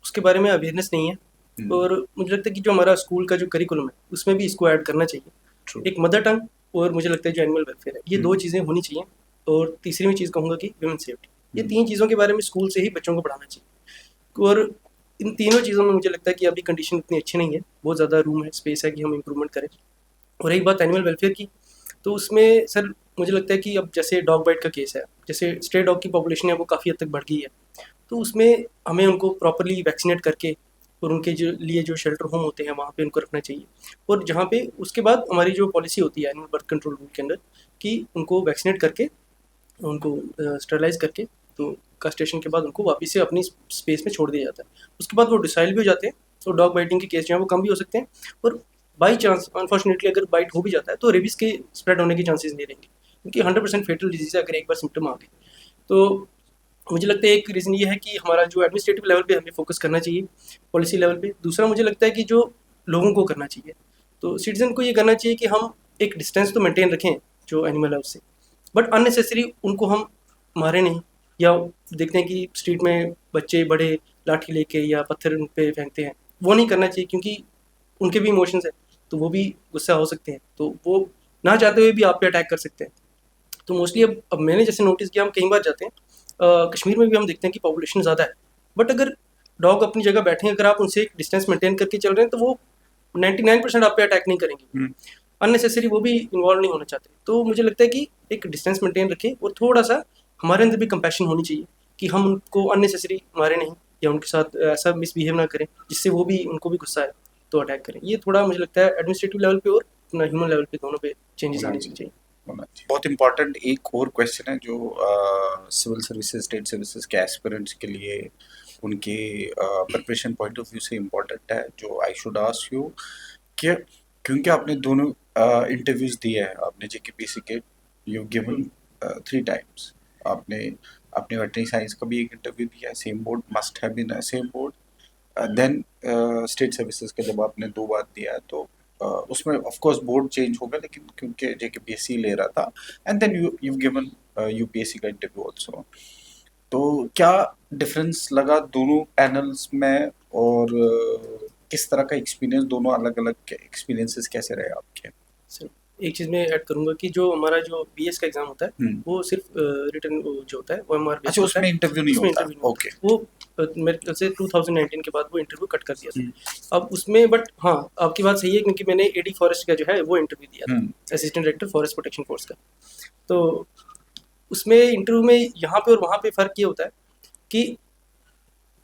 उसके बारे में अवेयरनेस नहीं है। और मुझे लगता है कि जो हमारा स्कूल का जो करिकुलम है उसमें भी इसको ऐड करना चाहिए। ट्रू। एक मदर टंग, और मुझे लगता है जो एनिमल वेलफेयर है, ये दो चीज़ें होनी चाहिए। और तीसरी मैं चीज़ कहूँगा कि वुमेन सेफ्टी। ये 3 चीज़ों के बारे में स्कूल से ही बच्चों को पढ़ाना चाहिए। और इन तीनों चीज़ों में मुझे लगता है कि अभी कंडीशन इतनी अच्छी नहीं है, बहुत ज़्यादा रूम है, स्पेस है कि हम इम्प्रूवमेंट करें। और रही बात एनिमल वेलफेयर की, तो उसमें सर मुझे लगता है कि अब जैसे डॉग बाइट का केस है, जैसे स्ट्रे डॉग की पॉपुलेशन है वो काफ़ी हद तक बढ़ गई है, तो उसमें हमें उनको प्रॉपरली वैक्सीनेट करके और उनके जो लिए जो शेल्टर होम होते हैं वहाँ पे उनको रखना चाहिए। और जहाँ पे उसके बाद हमारी जो पॉलिसी होती है एनिमल बर्थ कंट्रोल रूल के अंदर, कि उनको वैक्सीनेट करके, उनको स्टरलाइज करके, तो कास्ट्रेशन के बाद उनको वापस से अपनी स्पेस में छोड़ दिया जाता है। उसके बाद वो डिसाइल भी हो जाते हैं, तो डॉग बाइटिंग के केस जो हैं वो कम भी हो सकते हैं। और बाई चांस अनफॉर्चुनेटली अगर बाइट हो भी जाता है, तो रेबीज़ के स्प्रेड होने के चांसेस नहीं रहेंगे, क्योंकि 100% फेटल डिजीज़ है अगर एक बार सिम्टम आ गए। तो मुझे लगता है एक रीज़न ये है कि हमारा जो एडमिनिस्ट्रेटिव लेवल पे हमें फोकस करना चाहिए, पॉलिसी लेवल पे। दूसरा मुझे लगता है कि जो लोगों को करना चाहिए, तो सिटीज़न को ये करना चाहिए कि हम एक डिस्टेंस तो मेंटेन रखें जो एनिमल है उससे, बट अननेसेसरी उनको हम मारें नहीं। या देखते हैं कि स्ट्रीट में बच्चे बड़े लाठी लेके या पत्थर उन पे फेंकते हैं, वो नहीं करना चाहिए, क्योंकि उनके भी इमोशंस हैं, तो वो भी गुस्सा हो सकते हैं, तो वो ना चाहते हुए भी आप पे अटैक कर सकते हैं। तो मोस्टली अब मैंने जैसे नोटिस किया, हम कई बार जाते हैं कश्मीर में भी हम देखते हैं कि पॉपुलेशन ज़्यादा है, बट अगर डॉग अपनी जगह बैठे हैं, अगर आप उनसे एक डिस्टेंस मेंटेन करके चल रहे हैं, तो वो 99% आप पे अटैक नहीं करेंगे। अननेसेसरी वो भी इन्वॉल्व नहीं होना चाहते। तो मुझे लगता है कि एक डिस्टेंस मेंटेन रखें, और थोड़ा सा हमारे अंदर भी कंपैशन होनी चाहिए कि हम उनको अननेसेसरी मारे नहीं, या उनके साथ ऐसा मिसबिहेव ना करें जिससे वो भी, उनको भी गुस्सा आए तो अटैक करें। ये थोड़ा मुझे लगता है एडमिनिस्ट्रेटिव लेवल पे और अपना ह्यूमन लेवल पे, दोनों पे चेंजेस होना आने चाहिए, चाहिए। होना चाहिए। बहुत इंपॉर्टेंट एक और क्वेश्चन है जो सिविल सर्विसेज, स्टेट सर्विसेज के एस्पिरेंट्स के लिए उनके प्रिपरेशन पॉइंट ऑफ व्यू से इम्पोर्टेंट है, जो आई शुड आस्क यू कि, क्योंकि आपने दोनों इंटरव्यूज दिए हैं, आपने जेकेपीसी के, यू गिवन 3 टाइम्स, आपने आपने वेटरनरी साइंस का भी एक इंटरव्यू दिया है, same board, must have been same board, then state services का जब आपने 2 बार दिया है तो उसमें ऑफ कोर्स बोर्ड चेंज होगा, लेकिन क्योंकि जेकेपीएससी ले रहा था and then you given UPSC का इंटरव्यू आल्सो, तो क्या डिफरेंस लगा दोनों पैनल्स में, और किस तरह का एक्सपीरियंस, दोनों अलग अलग एक्सपीरियंसेस कैसे रहे आपके? सर, एक चीज़ मैं ऐड करूँगा कि जो हमारा जो बीएस का एग्ज़ाम होता है, हम्म। वो सिर्फ रिटन जो होता है वो एमआर बेस्ड अच्छा, होता उसमें है। इंटरव्यू नहीं उसमें होता? इंटरव्यू नहीं ओके। होता। वो मेरे ख्याल से 2019 के बाद वो इंटरव्यू कट कर दिया था। हम्म। अब उसमें बट हाँ, आपकी बात सही है क्योंकि मैंने एडी फॉरेस्ट का जो है वो इंटरव्यू दिया था, हम्म। Assistant director forest protection force का। तो उसमें इंटरव्यू में यहाँ पे और वहाँ पे फ़र्क ये होता है कि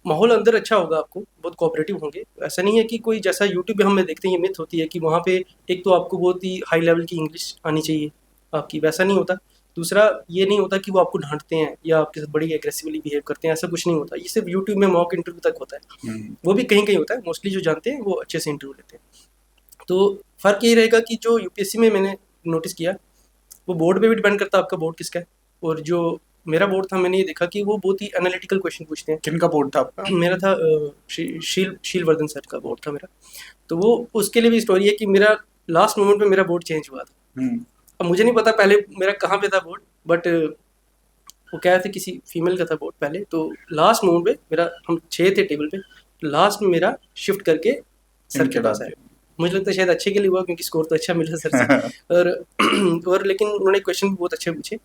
माहौल अंदर अच्छा होगा, आपको बहुत कोऑपरेटिव होंगे। ऐसा नहीं है कि कोई जैसा यूट्यूब पे हम देखते हैं ये मिथ होती है कि वहाँ पे एक तो आपको बहुत ही हाई लेवल की इंग्लिश आनी चाहिए आपकी, वैसा नहीं होता। दूसरा ये नहीं होता कि वो आपको डांटते हैं या आपके साथ बड़ी एग्रेसिवली बिहेव करते हैं, ऐसा कुछ नहीं होता। ये सिर्फ यूट्यूब में मॉक इंटरव्यू तक होता है, वो भी कहीं कहीं होता है। मोस्टली जो जानते हैं वो अच्छे से इंटरव्यू लेते हैं। तो फ़र्क यही रहेगा कि जो यूपीएससी में मैंने नोटिस किया, वो बोर्ड पे भी डिपेंड करता है आपका बोर्ड किसका है। और जो मेरा बोर्ड था, मैंने ये देखा कि वो बहुत ही एनालिटिकल क्वेश्चन पूछते हैं। किनका बोर्ड था आपका? मेरा था शीलवर्धन सर का बोर्ड था मेरा। तो वो उसके लिए भी स्टोरी है कि मेरा लास्ट मोमेंट पे मेरा बोर्ड चेंज हुआ था। अब मुझे नहीं पता पहले मेरा कहाँ पे था बोर्ड, बट वो कह रहे थे किसी फीमेल का था बोर्ड पहले। तो लास्ट मोमेंट पे मेरा, हम 6 थे टेबल पे, लास्ट में मेरा शिफ्ट करके सर के पास आया। मुझे लगता है शायद अच्छे के लिए हुआ क्योंकि स्कोर तो अच्छा मिला सर से। और लेकिन उन्होंने क्वेश्चन भी बहुत अच्छे पूछे,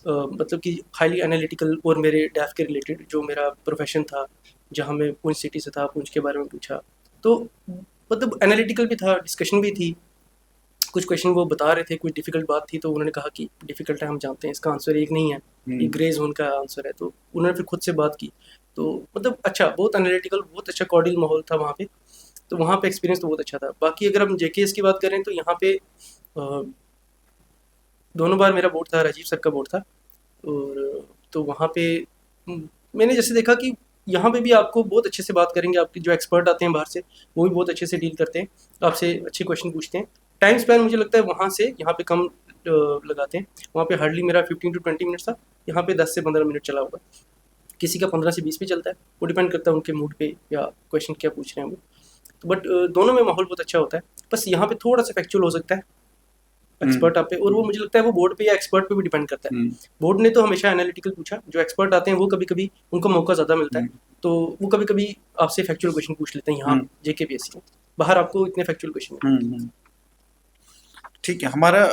मतलब कि हाईली एनालिटिकल, और मेरे डैफ के रिलेटेड जो मेरा प्रोफेशन था, जहाँ मैं पुंछ सिटी से था, पुंछ के बारे में पूछा। तो मतलब एनालिटिकल भी था, डिस्कशन भी थी। कुछ क्वेश्चन वो बता रहे थे, कुछ डिफिकल्ट बात थी, तो उन्होंने कहा कि डिफिकल्ट है, हम जानते हैं, इसका आंसर एक नहीं है, ये ग्रे जोन का आंसर है। तो उन्होंने फिर खुद से बात की। तो मतलब अच्छा, बहुत एनालिटिकल, बहुत अच्छा कॉर्डियल माहौल था वहाँ पे। तो वहाँ पे एक्सपीरियंस तो बहुत अच्छा था। बाकी अगर हम जेकेएस की बात करें तो यहाँ पे दोनों बार मेरा बोर्ड था, राजीव सर का बोर्ड था। और तो वहाँ पे मैंने जैसे देखा कि यहाँ पे भी आपको बहुत अच्छे से बात करेंगे। आपके जो एक्सपर्ट आते हैं बाहर से, वो भी बहुत अच्छे से डील करते हैं, आपसे अच्छे क्वेश्चन पूछते हैं। टाइम स्पैन मुझे लगता है वहाँ से यहाँ पे कम लगाते हैं। वहाँ पे हार्डली मेरा 15 to 20 मिनट्स था, यहाँ पे 10 से 15 मिनट चला होगा। किसी का 15 से 20 भी चलता है, वो डिपेंड करता है उनके मूड पे या क्वेश्चन क्या पूछ रहे हैं वो। तो बट दोनों में माहौल बहुत अच्छा होता है। बस यहाँ पे थोड़ा सा फैक्चुअल हो सकता है एक्सपर्ट आप पे, और वो मुझे लगता है वो बोर्ड पे या एक्सपर्ट पे भी डिपेंड करता है। बोर्ड ने तो हमेशा एनालिटिकल पूछा, जो एक्सपर्ट आते हैं वो कभी कभी उनको मौका ज़्यादा मिलता है, तो वो कभी कभी आपसे फैक्चुअल क्वेश्चन पूछ लेते हैं। यहाँ जेकेपीएससी में बाहर आपको इतने फैक्चुअल क्वेश्चन नहीं। ठीक है, हमारा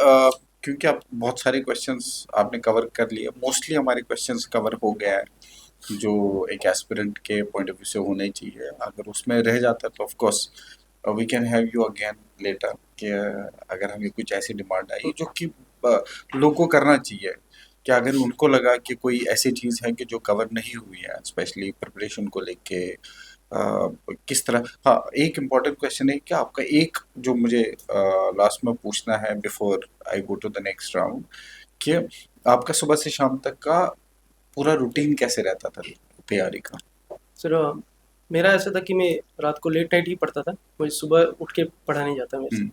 क्योंकि आप बहुत सारे क्वेश्चंस आपने कवर कर लिए, मोस्टली हमारे क्वेश्चंस कवर हो गया है जो एक एस्पिरेंट के पॉइंट ऑफ व्यू से होने चाहिए। अगर उसमें रह जाता है तो of course we can have you again later, कि अगर हमें कुछ ऐसी डिमांड आई जो कि लोगों को करना चाहिए, कि अगर उनको लगा कि कोई ऐसी चीज़ है कि जो कवर नहीं हुई है, स्पेशली प्रिपरेशन को लेके किस तरह। हाँ, एक इम्पॉर्टेंट क्वेश्चन है कि आपका एक जो मुझे लास्ट में पूछना है before I go to the next round, कि आपका सुबह से शाम तक का पूरा रूटीन कैसे रहता था तैयारी का? सर मेरा ऐसा था कि मैं रात को लेट नाइट ही पढ़ता था, मुझे सुबह उठ के पढ़ा नहीं जाता मेरे से।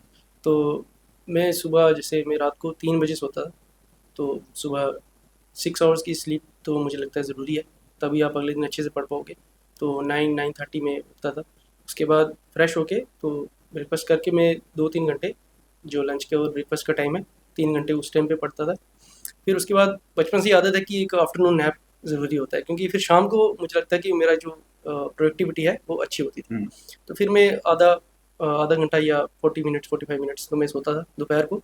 तो मैं सुबह, जैसे मैं रात को 3 बजे सोता था, तो सुबह 6 आवर्स की स्लीप तो मुझे लगता है ज़रूरी है, तभी आप अगले दिन अच्छे से पढ़ पाओगे। तो 9-9:30 में उठता था। उसके बाद फ्रेश होके तो ब्रेकफास्ट करके मैं 2-3 घंटे, जो लंच के और ब्रेकफास्ट का टाइम है, 3 घंटे उस टाइम पे पढ़ता था। फिर उसके बाद बचपन से ही आदत है कि एक आफ्टरनून नैप ज़रूरी होता है, क्योंकि फिर शाम को मुझे लगता है कि मेरा जो प्रोडक्टिविटी है वो अच्छी होती थी। तो फिर मैं आधा घंटा या 40 मिनट्स 45 मिनट्स तो मैं सोता था दोपहर को।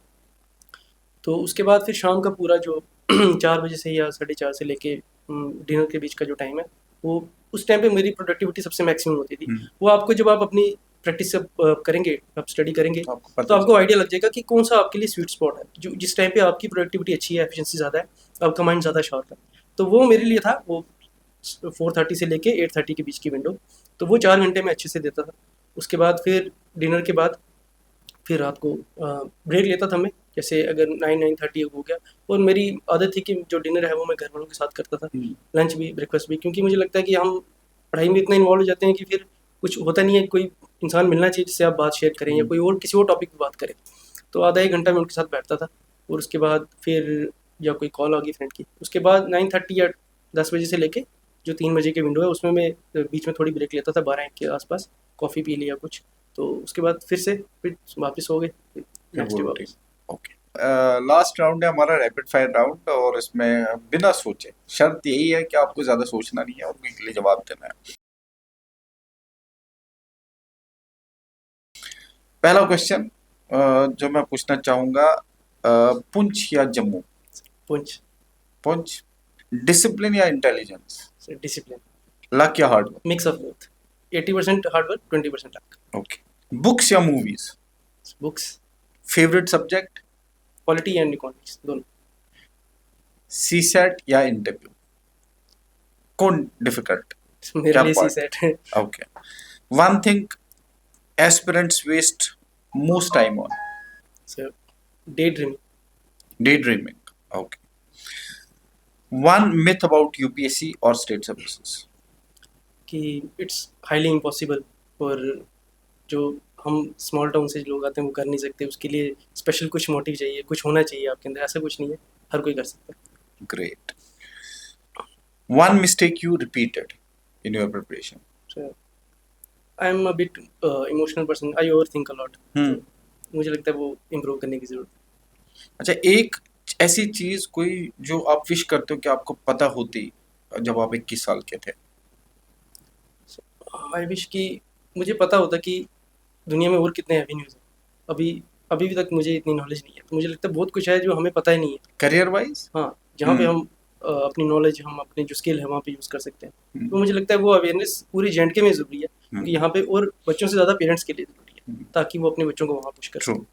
तो उसके बाद फिर शाम का पूरा जो 4 बजे से या 4:30 से लेके डिनर के बीच का जो टाइम है, वो उस टाइम पे मेरी प्रोडक्टिविटी सबसे मैक्सिमम होती थी। वो आपको, जब आप अपनी प्रैक्टिस से करेंगे, आप स्टडी करेंगे, तो आपको आइडिया लग जाएगा कि कौन सा आपके लिए स्वीट स्पॉट है, जो जिस टाइम पे आपकी प्रोडक्टिविटी अच्छी है, एफिशिएंसी ज़्यादा है, आपका माइंड ज़्यादा शार्प है। तो वो मेरे लिए था, वो 4:30 से लेके 8:30 के बीच की विंडो। तो वो 4 घंटे में अच्छे से देता था। उसके बाद फिर डिनर के बाद फिर रात को ब्रेक लेता था मैं, जैसे अगर 9-9:30 हो गया। और मेरी आदत थी कि जो डिनर है वो मैं घर वालों के साथ करता था, लंच भी ब्रेकफास्ट भी, क्योंकि मुझे लगता है कि हम पढ़ाई में इतना इन्वॉल्व हो जाते हैं कि फिर कुछ होता नहीं है, कोई इंसान मिलना चाहिए जिससे आप बात शेयर करें या कोई और किसी और टॉपिक पर बात करें। तो आधा 1 घंटा मैं उनके साथ बैठता था, और उसके बाद फिर या कोई कॉल आ गई फ्रेंड की, उसके बाद 9:30 या 10 बजे से लेके जो 3 बजे की विंडो है, उसमें मैं बीच में थोड़ी ब्रेक लेता था 12-1 के आसपास। कॉफ़ी पी लिया कुछ, तो उसके बाद फिर वापस हो गए फिर नेक्स्ट वो डे रूटीन। वापस। ओके, लास्ट राउंड है हमारा रैपिड फायर राउंड, और इसमें बिना सोचे, शर्त यही है कि आपको ज्यादा सोचना नहीं है और क्विकली जवाब देना है। पहला क्वेश्चन जो मैं पूछना चाहूंगा, पुंछ या जम्मू? पुंछ। पुंछ। डिसिप्लिन या इंटेलिजेंस? डिसिप्लिन। लक या hard work? Mix of both. 80% hard work, 20% luck. Okay. Books या movies? Books. Favourite subject? Polity and economics दोनों। सीसेट या इंटरव्यू? कौन डिफिकल्ट? मेरे क्या लिए सी पार्ट? सेट है। Okay. One thing aspirants waste most time on? So day dreaming. Day dreaming. Okay. One myth about UPSC और state services? कि it's highly impossible, और जो हम स्मॉल टाउन से लोग आते हैं वो कर नहीं सकते, उसके लिए स्पेशल कुछ मोटिव चाहिए, कुछ होना चाहिए आपके अंदर। ऐसा कुछ नहीं है, हर कोई कर सकता है। Great. One mistake you repeated in your preparation? So I am a bit emotional person, I over think a lot, तो मुझे लगता है वो इम्प्रूव करने की ज़रूरत अच्छा, एक ऐसी चीज कोई जो आप विश करते हो कि आपको पता होती जब आप 21 साल के थे? है। आई विश कि मुझे पता होता कि दुनिया में और कितने एवेन्यूज़ हैं। अभी अभी भी तक मुझे इतनी नॉलेज नहीं है, तो मुझे लगता है बहुत कुछ है जो हमें पता ही नहीं है। Career wise? हाँ, जहाँ पे हम अपनी नॉलेज, हम अपने जो स्किल है वहाँ पे यूज़ कर सकते हैं। तो मुझे लगता है वो अवेयरनेस पूरी जे.एंड.के में ज़रूरी है, क्योंकि यहाँ पे और बच्चों से ज़्यादा पेरेंट्स के लिए ज़रूरी है, ताकि वो अपने बच्चों को वहाँ पुश कर ट्रू। सकें।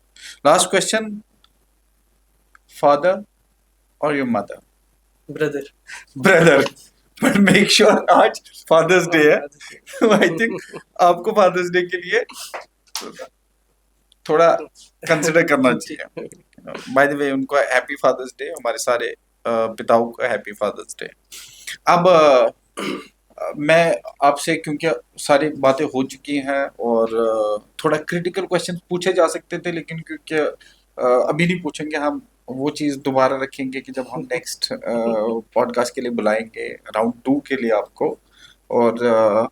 लास्ट क्वेश्चन, फादर और your mother? Brother. Brother. But make sure आज फादर्स डे है, तो आई थिंक आपको फादर्स डे के लिए थोड़ा कंसिडर करना चाहिए। बाय द वे, उनको हैप्पी फादर्स डे, हमारे सारे पिताओं को हैप्पी फादर्स डे। अब मैं आपसे, क्योंकि सारी बातें हो चुकी हैं और थोड़ा क्रिटिकल क्वेश्चन पूछे जा सकते थे, लेकिन क्योंकि अभी नहीं पूछेंगे हम, वो चीज़ दोबारा रखेंगे कि जब हम नेक्स्ट पॉडकास्ट के लिए बुलाएंगे राउंड 2 के लिए आपको, और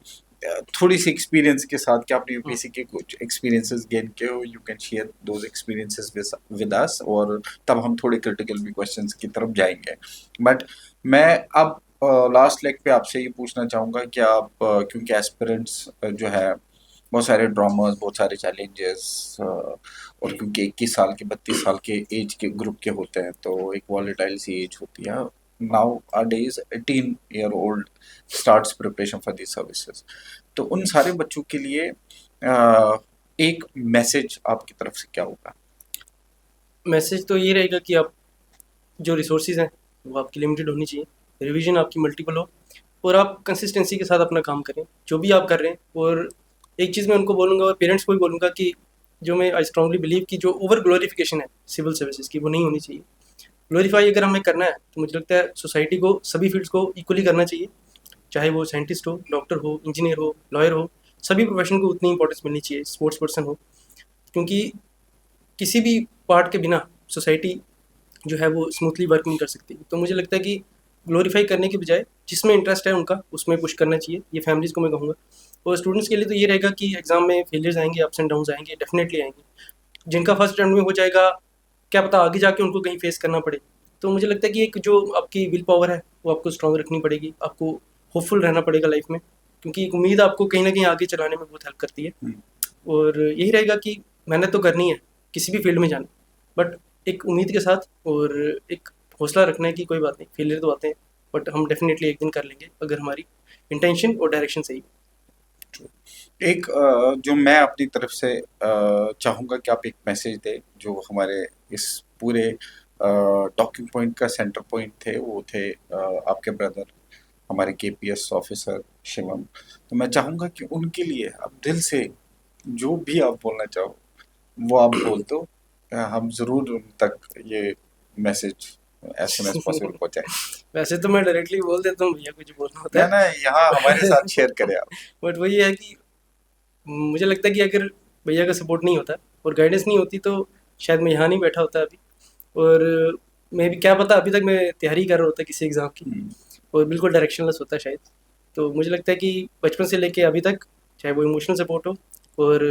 थोड़ी सी एक्सपीरियंस के साथ कि आपने यूपीएससी के कुछ एक्सपीरियंसेस गेन किए हो, you can share those experiences with us, और तब हम थोड़े क्रिटिकल भी क्वेश्चंस की तरफ जाएंगे। बट मैं अब लास्ट लेग पे आपसे ये पूछना चाहूँगा कि आप क्योंकि एस्पिरेंट्स जो है, बहुत सारे ड्रामास, बहुत सारे चैलेंजेस, और क्योंकि 21 साल के 32 साल के एज के ग्रुप के होते हैं, तो एक वॉलेटाइल सी एज होती है। Nowadays 18 year old starts preparation for these services, तो उन सारे बच्चों के लिए एक मैसेज आपकी तरफ से क्या होगा? मैसेज तो ये रहेगा कि आप जो रिसोर्सेज हैं वो आपकी लिमिटेड होनी चाहिए, रिवीजन आपकी मल्टीपल हो, और आप कंसिस्टेंसी के साथ अपना काम करें जो भी आप कर रहे हैं। और एक चीज़ मैं उनको बोलूँगा और पेरेंट्स को भी बोलूँगा कि जो मैं आई स्ट्रांगली बिलीव कि जो ओवर ग्लोरिफिकेशन है सिविल सर्विसेज की, वो नहीं होनी चाहिए। ग्लोरीफाई अगर हमें करना है तो मुझे लगता है सोसाइटी को सभी फील्ड्स को इक्वली करना चाहिए, चाहे वो साइंटिस्ट हो, डॉक्टर हो, इंजीनियर हो, लॉयर हो, सभी प्रोफेशन को उतनी इंपॉर्टेंस मिलनी चाहिए, स्पोर्ट्स पर्सन हो, क्योंकि किसी भी पार्ट के बिना सोसाइटी जो है वो स्मूथली वर्क नहीं कर सकती। तो मुझे लगता है कि ग्लोरीफाई करने के बजाय जिसमें इंटरेस्ट है उनका उसमें पुश करना चाहिए, ये फैमिलीज़ को मैं कहूँगा। और स्टूडेंट्स के लिए तो ये रहेगा कि एग्ज़ाम में फेलियर्स आएंगे, अप्स एंड डाउन्स आएंगे, डेफिनेटली आएंगे। जिनका फर्स्ट अटेम्प्ट में हो जाएगा, क्या पता आगे जाके उनको कहीं फेस करना पड़े। तो मुझे लगता है कि एक जो आपकी विल पावर है वो आपको स्ट्रॉन्ग रखनी पड़ेगी, आपको होपफुल रहना पड़ेगा लाइफ में, क्योंकि एक उम्मीद आपको कहीं ना कहीं आगे चलाने में बहुत हेल्प करती है। और यही रहेगा कि मेहनत तो करनी है किसी भी फील्ड में जाना, बट एक उम्मीद के साथ, और एक हौसला रखना है कि कोई बात नहीं, फेलियर तो आते हैं बट हम डेफिनेटली एक दिन कर लेंगे अगर हमारी इंटेंशन और डायरेक्शन सही है। एक जो मैं अपनी तरफ से चाहूँगा कि आप एक मैसेज दें, जो हमारे इस पूरे टॉकिंग पॉइंट का सेंटर पॉइंट थे, वो थे आपके ब्रदर, हमारे केपीएस ऑफिसर शिवम। तो मैं चाहूँगा कि उनके लिए आप दिल से जो भी आप बोलना चाहो वो आप बोल दो, हम ज़रूर उन तक ये message as soon as possible पहुँचाएंगे। वैसे तो मैं डायरेक्टली बोल देता हूँ भैया, कुछ बोलना होता ना है ना, यहाँ हमारे साथ शेयर करें आप। बट वही है कि मुझे लगता है कि अगर भैया का सपोर्ट नहीं होता और गाइडेंस नहीं होती तो शायद मैं यहाँ नहीं बैठा होता अभी। और मैं भी, क्या पता, अभी तक मैं तैयारी कर रहा होता किसी एग्ज़ाम की और बिल्कुल डायरेक्शनलेस होता शायद। तो मुझे लगता है कि बचपन से लेके अभी तक चाहे वो इमोशनल सपोर्ट हो, और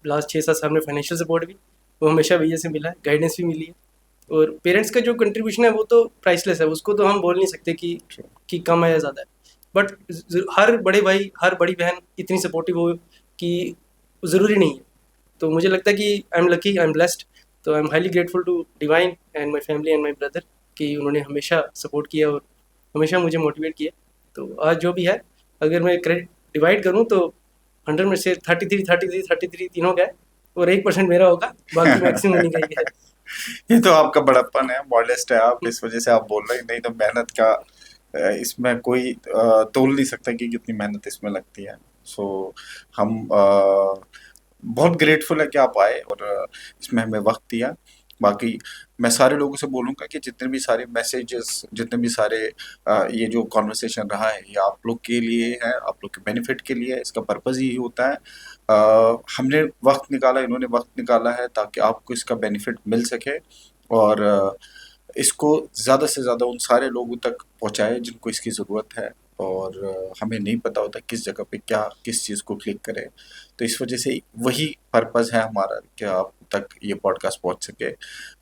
लास्ट 6-7 साल में फाइनेंशियल सपोर्ट भी, वो हमेशा भैया से मिला है, गाइडेंस भी मिली है। और पेरेंट्स का जो कंट्रीब्यूशन है वो तो प्राइसलेस है, उसको तो हम बोल नहीं सकते कि कम है या ज़्यादा है। बट हर बड़े भाई, हर बड़ी बहन इतनी सपोर्टिव हो कि ज़रूरी नहीं है। तो मुझे लगता है कि I am lucky, I am blessed. तो I am highly grateful to divine and my family and my brother कि उन्होंने हमेशा सपोर्ट किया और हमेशा मुझे मोटिवेट किया। तो आज जो भी है, अगर मैं क्रेडिट डिवाइड करूँ तो 100 में से 33 तीनों का है, और 1% मेरा होगा, बाकी मैक्सिमम उन्हीं का ही है। ये तो आपका बड़प्पन है, मॉडेस्ट है आप, इस वजह से आप बोल रहे हैं, नहीं तो मेहनत का इसमें कोई तोल नहीं सकता कि कितनी मेहनत इसमें लगती है। सो हम बहुत ग्रेटफुल है कि आप आए और इसमें हमें वक्त दिया। बाकी मैं सारे लोगों से बोलूँगा कि जितने भी सारे मैसेजेस, जितने भी सारे ये जो कॉन्वर्सेशन रहा है, ये आप लोग के लिए है, आप लोग के बेनिफिट के लिए है, इसका पर्पज़ यही होता है। हमने वक्त निकाला, इन्होंने वक्त निकाला है ताकि आपको इसका बेनिफिट मिल सके, और इसको ज़्यादा से ज़्यादा उन सारे लोगों तक पहुँचाए जिनको इसकी ज़रूरत है। और हमें नहीं पता होता किस जगह पे क्या, किस चीज़ को क्लिक करें। तो इस वजह से वही पर्पज़ है हमारा कि आप तक ये पॉडकास्ट पहुँच सके।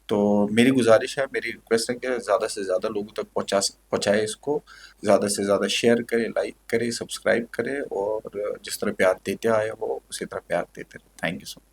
तो मेरी गुज़ारिश है, मेरी रिक्वेस्ट है कि ज़्यादा से ज़्यादा लोगों तक पहुँचाएँ इसको, ज़्यादा से ज़्यादा शेयर करें, लाइक करें, सब्सक्राइब करें, और जिस तरह प्यार देते आए हो, उसी तरह प्यार देते रहें। Thank you so much.